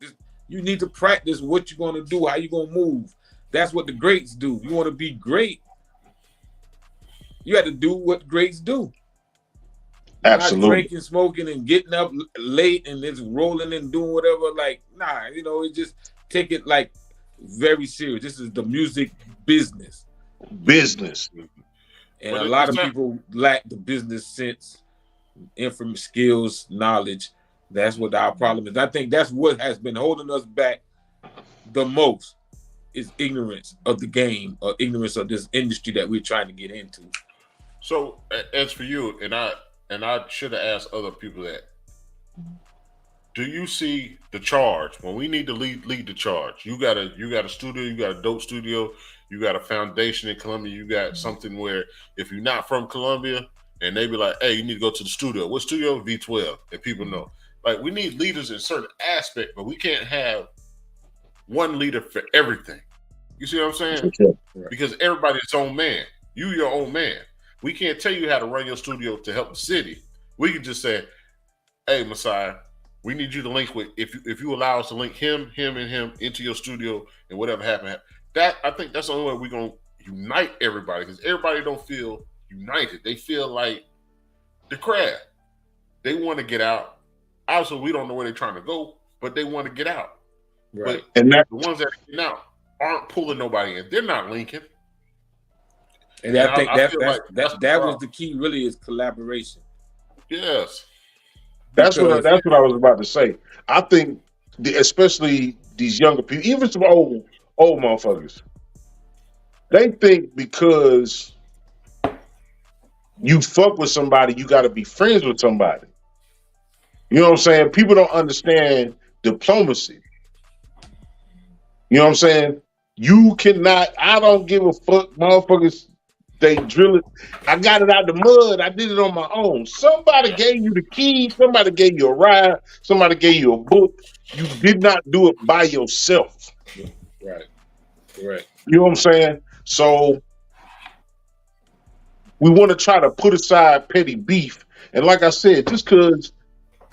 You need to practice what you're going to do, how you're going to move. That's what the greats do. You want to be great, you have to do what greats do. Absolutely. Not drinking, smoking, and getting up late and just rolling and doing whatever. Like, nah, you know, it just take it like very serious. This is the music business. And But a lot of people lack the business sense, information, skills, knowledge. That's what our problem is. I think that's what has been holding us back the most is ignorance of the game or ignorance of this industry that we're trying to get into. So as for you, and I should have asked other people that, do you see the charge when we need to lead the charge? You got a studio, you got a dope studio, you got a foundation in Columbia, you got something where if you're not from Columbia and they be like, hey, you need to go to the studio. What studio? V12. And people know. Like, we need leaders in certain aspects, but we can't have one leader for everything. You see what I'm saying? Okay. Because everybody's its own man. You your own man. We can't tell you how to run your studio to help the city. We can just say, hey, Mossiah, we need you to link with, if you allow us to link him, and him into your studio and whatever happened. That, I think that's the only way we're going to unite everybody, because everybody don't feel united. They feel like the crab. They want to get out. Obviously, we don't know where they're trying to go, but they want to get out. Right. But And the ones that are getting out aren't pulling nobody in. They're not linking. And I think that was was the key. Really, is collaboration. Yes. That's what I was about to say. I think, especially these younger people, even some old motherfuckers, they think because you fuck with somebody, you got to be friends with somebody. You know what I'm saying? People don't understand diplomacy. You know what I'm saying? You cannot. I don't give a fuck, motherfuckers. They drill it. I got it out the mud. I did it on my own. Somebody gave you the key. Somebody gave you a ride. Somebody gave you a book. You did not do it by yourself. Right. Right. You know what I'm saying? So we want to try to put aside petty beef. And like I said, just because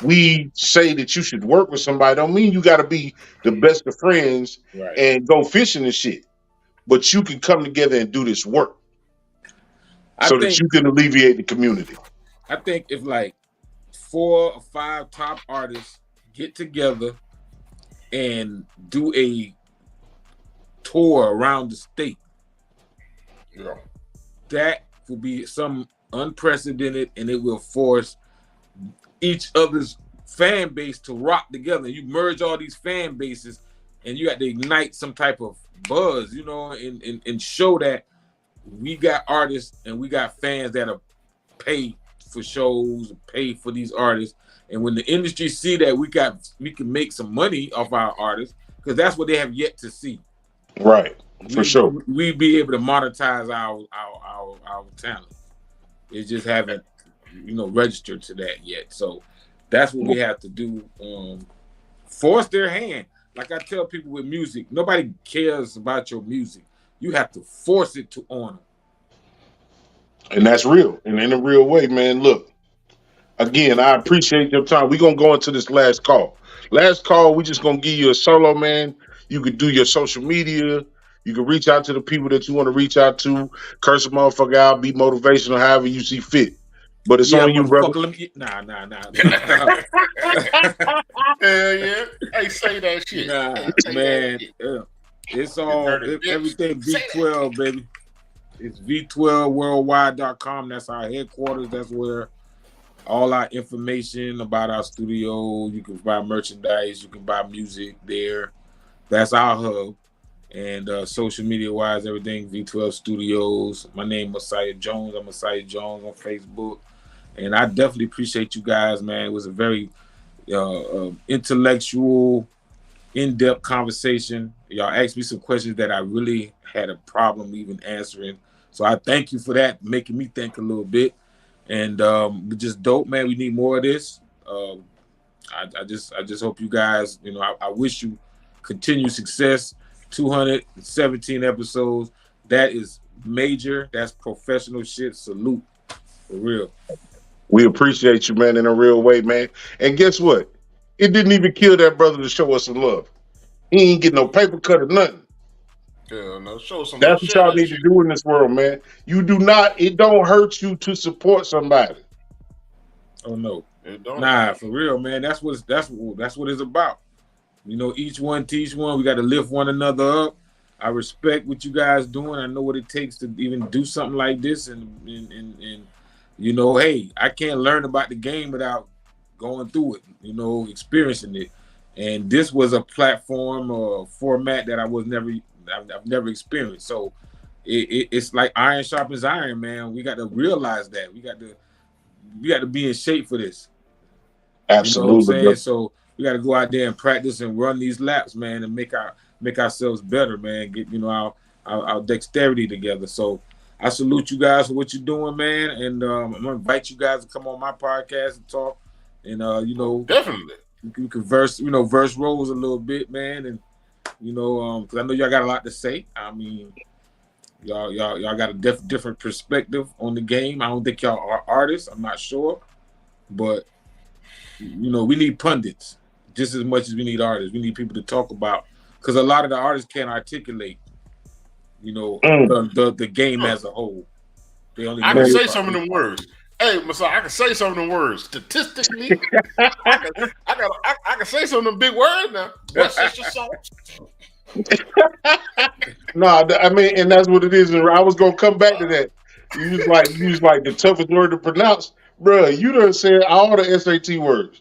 we say that you should work with somebody don't mean you got to be the best of friends and go fishing and shit. But you can come together and do this work. so that you can alleviate the community. I think if like 4 or 5 top artists get together and do a tour around the state, Yeah. that will be some unprecedented, and it will force each other's fan base to rock together. You merge all these fan bases, and you got to ignite some type of buzz, you know, and show that we got artists and we got fans that are paid for shows, paid for these artists. And when the industry see that we can make some money off our artists, because that's what they have yet to see. Right, for sure. We be able to monetize our talent. It just haven't, you know, registered to that yet. So that's what we have to do. Force their hand. Like I tell people with music, nobody cares about your music. You have to force it to honor. And that's real. And in a real way, man, look. Again, I appreciate your time. We're going to go into this last call. Last call, we just going to give you a solo, man. You could do your social media. You can reach out to the people that you want to reach out to. Curse a motherfucker out, be motivational, however you see fit. But it's on you, brother. Nah. Hell yeah. Hey, say that shit. Nah, man. It's all, everything V12, baby. It's V12worldwide.com. That's our headquarters. That's where all our information about our studio, you can buy merchandise, you can buy music there. That's our hub. And social media wise, everything V12 Studios. My name is Mossiah Jones. I'm Mossiah Jones on Facebook. And I definitely appreciate you guys, man. It was a very intellectual, in-depth conversation. Y'all asked me some questions that I really had a problem even answering. So I thank you for that, making me think a little bit. And just dope, man. We need more of this. I just hope you guys, you know, I wish you continued success. 217 episodes. That is major. That's professional shit. Salute. For real. We appreciate you, man, in a real way, man. And guess what? It didn't even kill that brother to show us some love. He ain't get no paper cut or nothing. Yeah, no, show some. That's what y'all need to do in this world, man. You do not. It don't hurt you to support somebody. Oh no, it don't. Nah, for real, man. That's what it's about. You know, each one teach one. We got to lift one another up. I respect what you guys doing. I know what it takes to even do something like this, and you know, hey, I can't learn about the game without going through it. You know, experiencing it. And this was a platform or format that I've never experienced. So it's like iron sharpens iron, man. We got to realize that. We got to be in shape for this. Absolutely. You know what I'm saying? So we got to go out there and practice and run these laps, man, and make ourselves better, man. Get, you know, our dexterity together. So I salute you guys for what you're doing, man. And I'm gonna invite you guys to come on my podcast and talk. And you know, definitely. We can verse roles a little bit, man, and you know, because I know y'all got a lot to say. I mean, y'all got a different perspective on the game. I don't think y'all are artists. I'm not sure, but you know, we need pundits just as much as we need artists. We need people to talk about, because a lot of the artists can't articulate, you know, the game as a whole. They only I can say some of them words. Hey, Mossiah, I can say some of them words. Statistically, I can say some of them big words now. What's such a song? No, I mean, and that's what it is. And I was gonna come back to that. You was like the toughest word to pronounce, bro. You done said all the SAT words.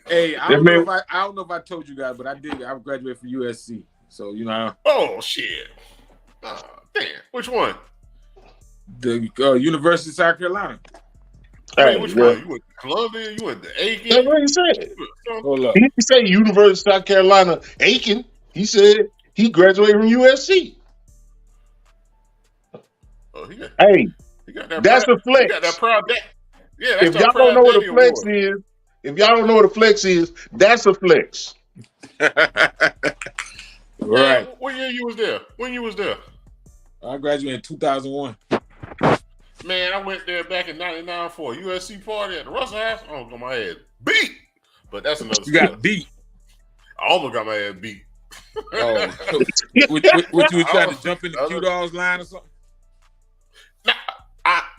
Hey, I don't know if I told you guys, but I did. I graduated from USC, so you know. Oh shit! Damn, which one? The University of South Carolina. Hey, which one? You went to Columbia? You went to Aiken? That's what he said. Hold up. He didn't say University of South Carolina, Aiken. He said he graduated from USC. Oh, he got that's a flex. He got that proud dad. Yeah, that's if y'all don't know what a flex is, that's a flex. Right. What year you was there? When you was there? I graduated in 2001. Man, I went there back in '99 for a USC party at the Russell House. I almost got my ass beat, but that's another story. You got beat. I almost got my ass beat. Oh, what you were trying to jump in the Q-Dogs line or something?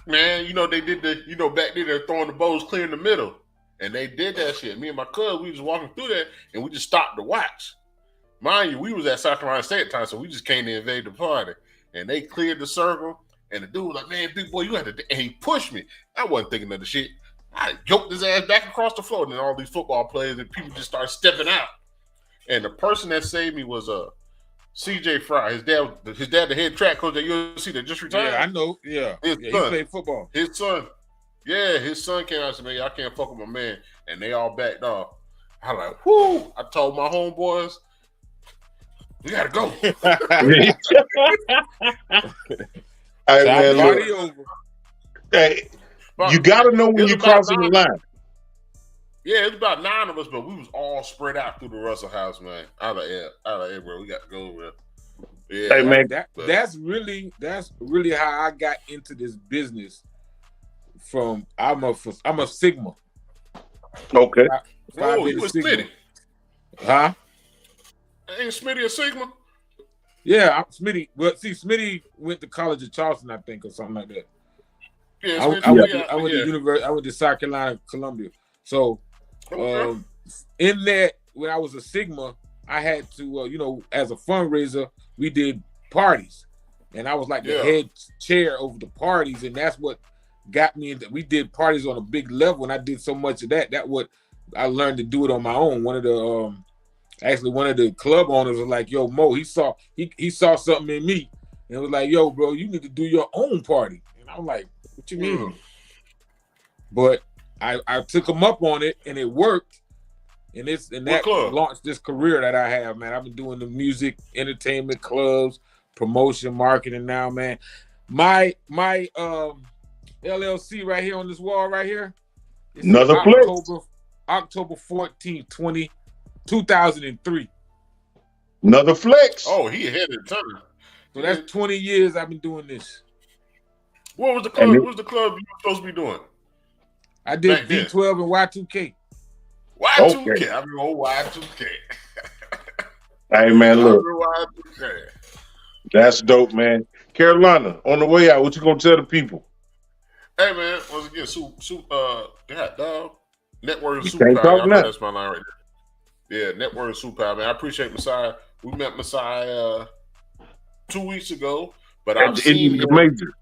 man, they did back then they're throwing the bows clear in the middle. And they did that shit. Me and my cousin, we was walking through that and we just stopped to watch. Mind you, we was at South Carolina State at the time, so we just came to invade the party. And they cleared the circle, and the dude was like, man, big boy, you had to, and he pushed me. I wasn't thinking of the shit. I yoked his ass back across the floor, and then all these football players and people just started stepping out. And the person that saved me was CJ Fry. His dad, the head track coach at USC that just retired. Yeah, I know. Yeah, he played football. His son came out and said, man, I can't fuck with my man. And they all backed off. I was like, whoo. I told my homeboys, we gotta go. Hey, man, look. Hey, you gotta know when you're crossing the line. Yeah, it's about 9 of us, but we was all spread out through the Russell house, man. Out of everywhere. We got to go over there. Yeah, hey, man, that's really how I got into this business. I'm a Sigma. Okay. You a Smitty? Huh? Ain't Smitty a Sigma? Yeah, Smitty. Well, see, Smitty went to college at Charleston, I think, or something like that. Yeah, I went to university. I went to South Carolina, Columbia. So, in that, when I was a Sigma, I had to, as a fundraiser, we did parties, and I was like the head chair over the parties, and that's what got me into. We did parties on a big level, and I did so much of that. That what I learned to do it on my own. One of the club owners was like, "Yo, Mo, he saw something in me," and it was like, "Yo, bro, you need to do your own party." And I'm like, "What you mean?" But I took him up on it, and it worked, and that launched this career that I have, man. I've been doing the music, entertainment, clubs, promotion, marketing now, man. My LLC right here on this wall right here. Another October 14th, 2003. Another flex. Oh, he ahead of the time. So that's 20 years I've been doing this. What was the club? What was the club you were supposed to be doing? I did V12 and Y2K. Y2K. Okay. I remember Y2K. Hey, man, look. That's dope, man. Carolina, on the way out, what you gonna tell the people? Hey, man, once again, God, dog. Network You Super can't Power. talk now. That's my line right there. Yeah, Network Super Power, man. I appreciate Mossiah. We met Mossiah 2 weeks ago, but I've seen him. Major.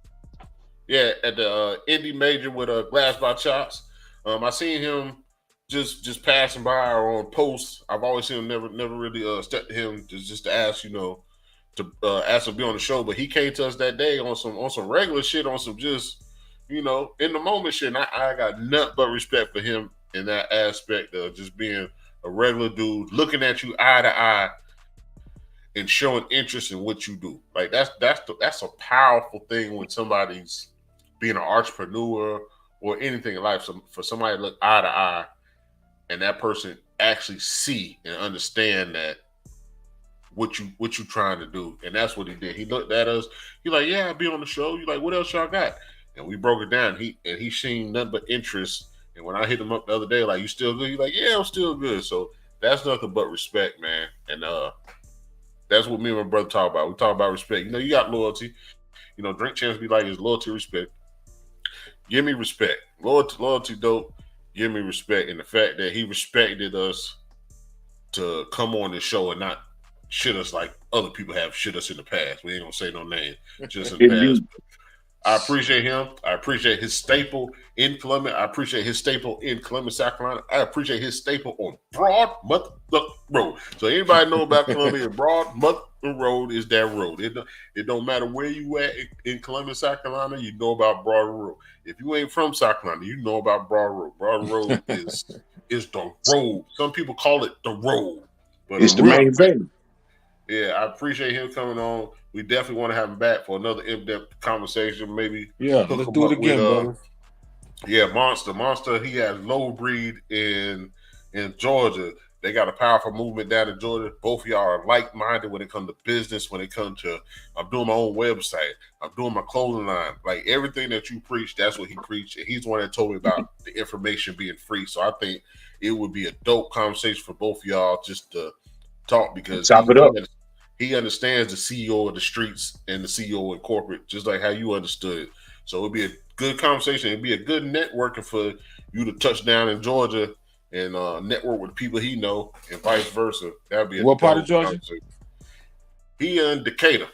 Yeah, at the Indy Major with Glass by Chops. I seen him just passing by or on posts. I've always seen him never really stepped to him just to ask, to ask him to be on the show. But he came to us that day on some regular shit, on some just, in the moment shit. And I got nothing but respect for him in that aspect of just being a regular dude, looking at you eye to eye and showing interest in what you do. Like that's a powerful thing when somebody's being an entrepreneur or anything in life. So for somebody to look eye to eye and that person actually see and understand that what you trying to do. And that's what he did. He looked at us. He like, yeah, I'll be on the show. You like, what else y'all got? And we broke it down. He seen nothing but interest. And when I hit him up the other day, like, you still good? He like, yeah, I'm still good. So that's nothing but respect, man. And that's what me and my brother talk about. We talk about respect. You got loyalty. Drink Champs be like, is loyalty, respect. Give me respect. Loyalty dope. Give me respect. And the fact that he respected us to come on this show and not shit us like other people have shit us in the past. We ain't gonna say no name. Just in the past. I appreciate him. I appreciate his staple in Columbia. I appreciate his staple in Columbia, South Carolina. I appreciate his staple on Broad Mother Road. So anybody know about Columbia, Broad Mother Road is that road. It don't matter where you at in Columbia, South Carolina, you know about Broad Road. If you ain't from South Carolina, you know about Broad Road. Broad Road is the road. Some people call it the road. But it's the main thing. Yeah, I appreciate him coming on. We definitely want to have him back for another in-depth conversation. Maybe let's do it again, brother. Yeah, Monster. He has Low Breed in Georgia. They got a powerful movement down in Georgia. Both of y'all are like-minded when it comes to business. When it comes to, I'm doing my own website. I'm doing my clothing line. Like everything that you preach, that's what he preached. And he's the one that told me about the information being free. So I think it would be a dope conversation for both of y'all just to talk because he understands the CEO of the streets and the CEO in corporate, just like how you understood it. So it'd be a good conversation. It'd be a good networking for you to touch down in Georgia and network with people he know and vice versa. That'd be a What part of dope Georgia? conversation. He in Decatur.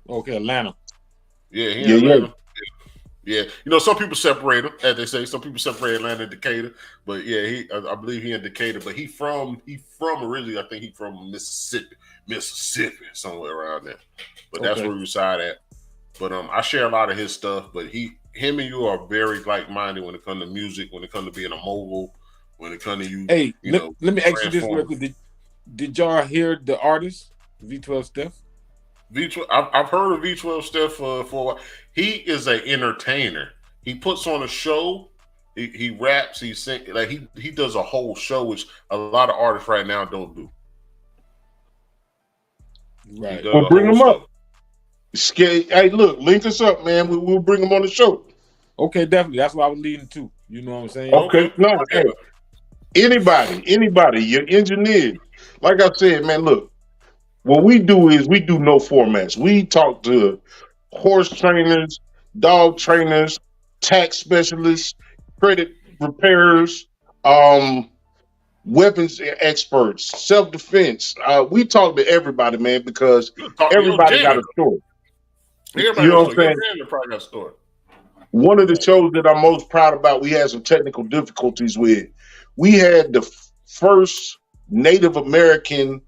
Okay, Atlanta. Yeah, he in Yeah, yeah. Atlanta. Yeah, you know, some people separate them, as they say. Some people separate Atlanta and Decatur, but yeah, I believe he in Decatur. But he from originally, I think he from Mississippi, somewhere around there. But that's where we reside at. But I share a lot of his stuff. But him and you are very like minded when it comes to music, when it comes to being a mogul, when it comes to you. Hey, let me ask you this real quick. Did y'all hear the artist V12 Steph? V12, I've heard of V12 Steph for a while. He is an entertainer. He puts on a show. He raps. He sings. Like he does a whole show, which a lot of artists right now don't do. Right. We'll bring him up. Hey, look, link us up, man. We'll bring him on the show. Okay, definitely. That's what I was leading to. You know what I'm saying? Okay. No, hey, anybody, your engineers. Like I said, man, look, what we do is we do no formats. We talk to horse trainers, dog trainers, tax specialists, credit repairers, weapons experts, self-defense. We talk to everybody, man, because everybody got a story. Everybody you know what I'm saying? Probably got a story. One of the shows that I'm most proud about, we had some technical difficulties with. We had the first Native American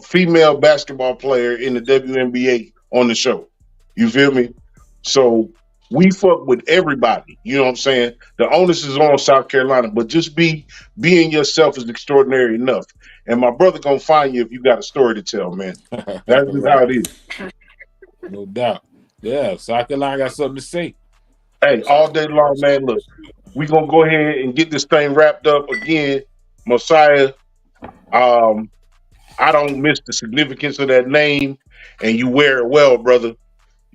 female basketball player in the WNBA on the show. You feel me? So we fuck with everybody. You know what I'm saying? The onus is on South Carolina, but just being yourself is extraordinary enough. And my brother gonna find you if you got a story to tell, man. That's just how it is. No doubt. Yeah, South Carolina got something to say. Hey, all day long, man. Look, we gonna go ahead and get this thing wrapped up again. Mossiah, I don't miss the significance of that name, and you wear it well, brother.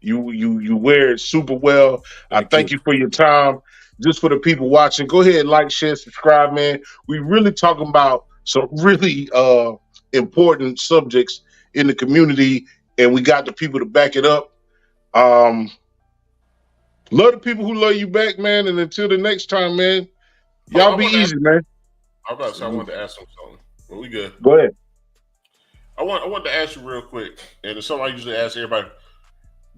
You wear it super well. I thank you for your time. Just for the people watching, go ahead, like, share, subscribe, man. We really talking about some really important subjects in the community, and we got the people to back it up. Love the people who love you back, man. And until the next time, man, y'all be easy, man. I wanted to ask him something. But we good. Go ahead. I wanted to ask you real quick, and it's something I usually ask everybody.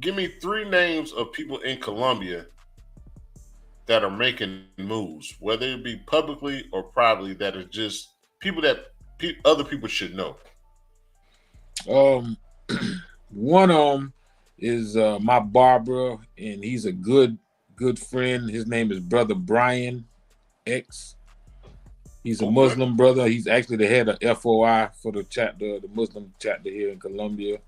Give me 3 names of people in Colombia that are making moves, whether it be publicly or privately, that are just people that other people should know. One of them is my barber, and he's a good friend. His name is Brother Brian X. He's a Muslim brother. He's actually the head of FOI for the chapter, the Muslim chapter here in Colombia.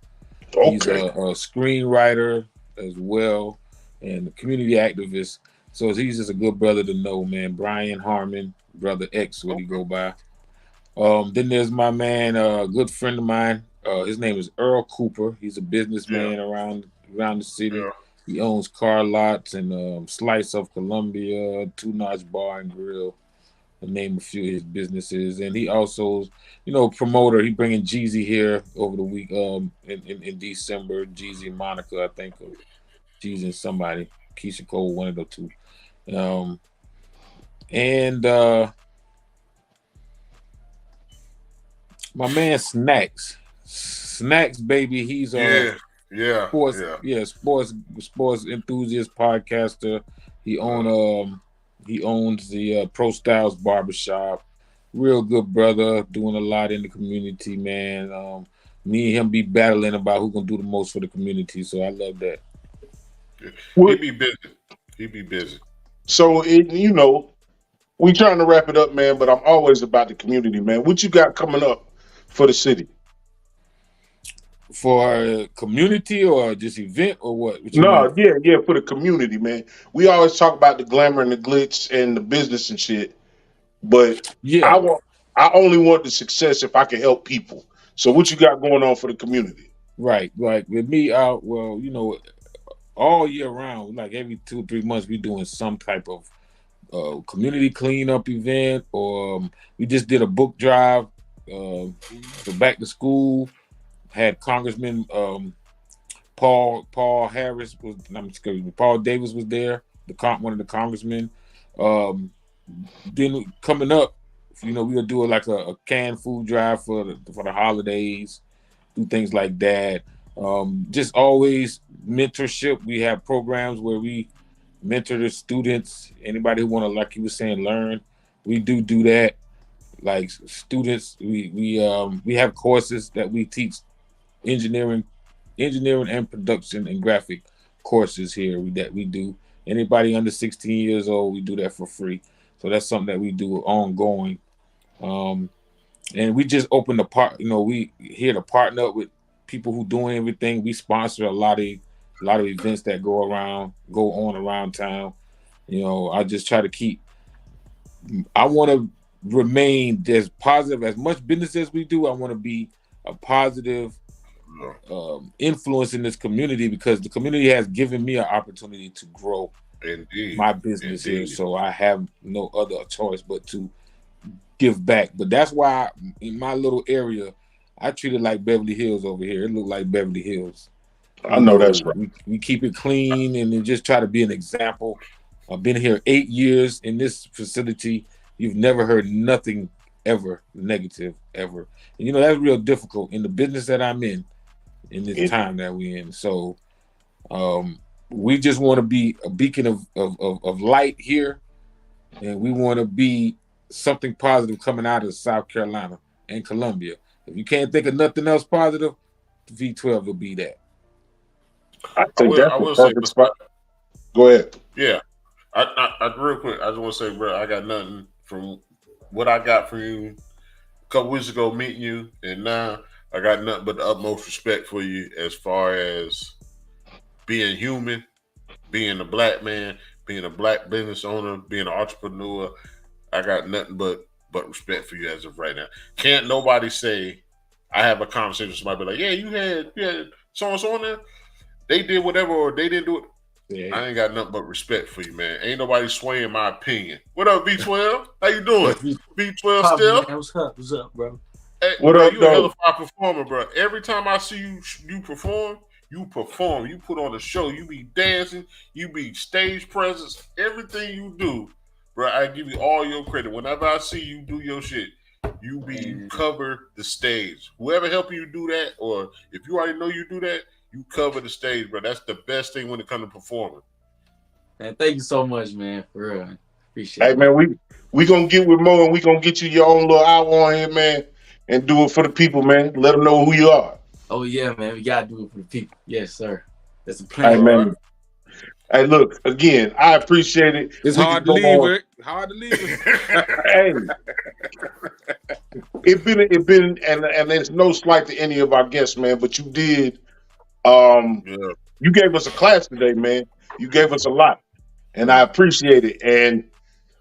Okay. He's a screenwriter as well and a community activist. So he's just a good brother to know, man. Brian Harmon, Brother X, what he go by. Then there's my man, a good friend of mine. His name is Earl Cooper. He's a businessman around the city. Yeah. He owns car lots and Slice of Columbia, Two Notch Bar and Grill, to name a few of his businesses. And he also, promoter. He bringing Jeezy here over the week in December. Jeezy and Monica, I think, or Jeezy and somebody, Keisha Cole, one of the two. My man Snacks, baby. He's sports enthusiast podcaster. He owns the Pro Styles Barbershop. Real good brother, doing a lot in the community, man. Me and him be battling about who can do the most for the community, so I love that. He be busy. So we trying to wrap it up, man. But I'm always about the community, man. What you got coming up for the city? For a community or just event or what? For the community, man. We always talk about the glamour and the glitz and the business and shit, but I only want the success if I can help people. So what you got going on for the community? Right. With me out, all year round, like every 2 or 3 months, we doing some type of community cleanup event, or we just did a book drive for back to school. Had Congressman Paul Harris was. Excuse me, Paul Davis was there. One of the congressmen. Then coming up, we'll do like a canned food drive for the holidays, do things like that. Just always mentorship. We have programs where we mentor the students. Anybody who want to, like you were saying, learn. We do that. Like students, we have courses that we teach, engineering and production and graphic courses here that we do. Anybody under 16 years old, we do that for free. So that's something that we do ongoing. And we just opened we here to partner up with people who doing everything. We sponsor a lot of events that go on around town. I just try to I want to remain as positive as much business as we do. I want to be a positive influence in this community, because the community has given me an opportunity to grow my business here. So I have no other choice but to give back. But that's why in my little area, I treat it like Beverly Hills over here. It look like Beverly Hills. I know that's right. We keep it clean and then just try to be an example. I've been here 8 years in this facility. You've never heard nothing ever negative ever. And that's real difficult in the business that I'm in this time that we're in. So we just want to be a beacon of light here, and we want to be something positive coming out of South Carolina and Columbia. If you can't think of nothing else positive, V12 will be that. I think that's the perfect spot. Go ahead. Yeah. I real quick, I just want to say, bro, I got nothing from what I got from you a couple weeks ago meeting you, and now I got nothing but the utmost respect for you as far as being human, being a black man, being a black business owner, being an entrepreneur. I got nothing but respect for you as of right now. Can't nobody say I have a conversation with somebody, be like, yeah, you had so-and-so on there. They did whatever, or they didn't do it. Yeah. I ain't got nothing but respect for you, man. Ain't nobody swaying my opinion. What up, V12? How you doing? V12 still? Man, what's up, bro? Hey, bro, you a hell of a performer, bro. Every time I see you perform. You put on a show. You be dancing. You be stage presence. Everything you do, bro, I give you all your credit. Whenever I see you do your shit, you cover the stage. Whoever helping you do that, or if you already know you do that, you cover the stage, bro. That's the best thing when it comes to performing. Man, thank you so much, man. For real. Appreciate it. Hey, man, we going to get with Mo, and we going to get you your own little hour on here, man, and do it for the people, man. Let them know who you are. Oh, yeah, man. We got to do it for the people. Yes, sir. That's a plan. Hey, man. Hey, look, again, I appreciate it. It's hard to leave it. Hard to leave it. Hey. It been, and there's no slight to any of our guests, man, but you did. You gave us a class today, man. You gave us a lot, and I appreciate it. And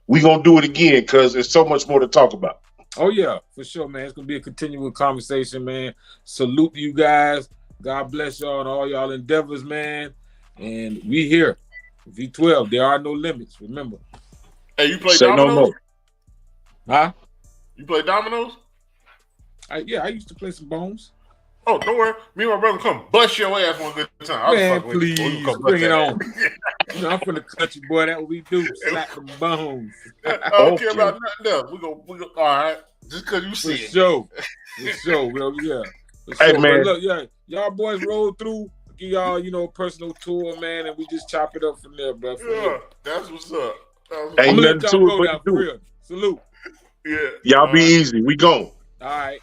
we're going to do it again because there's so much more to talk about. Oh, yeah, for sure, man. It's going to be a continual conversation, man. Salute to you guys. God bless y'all and all y'all endeavors, man. And we here. V12, there are no limits, remember. Hey, you play dominoes? No more. Huh? You play dominoes? I used to play some bones. Oh, don't worry. Me and my brother come bust your ass one good time. Man, please, bring it on. I'm from the country, boy. That's what we do. Slap the bones. I don't care about nothing else. We go. All right. Just because you see it. For sure, bro. Yeah. Hey, man. But look, y'all boys roll through. Give y'all, personal tour, man, and we just chop it up from there, bro. That's what's up. Ain't nothing to it but to do. Salute. Yeah. Y'all be easy. We gone. All right.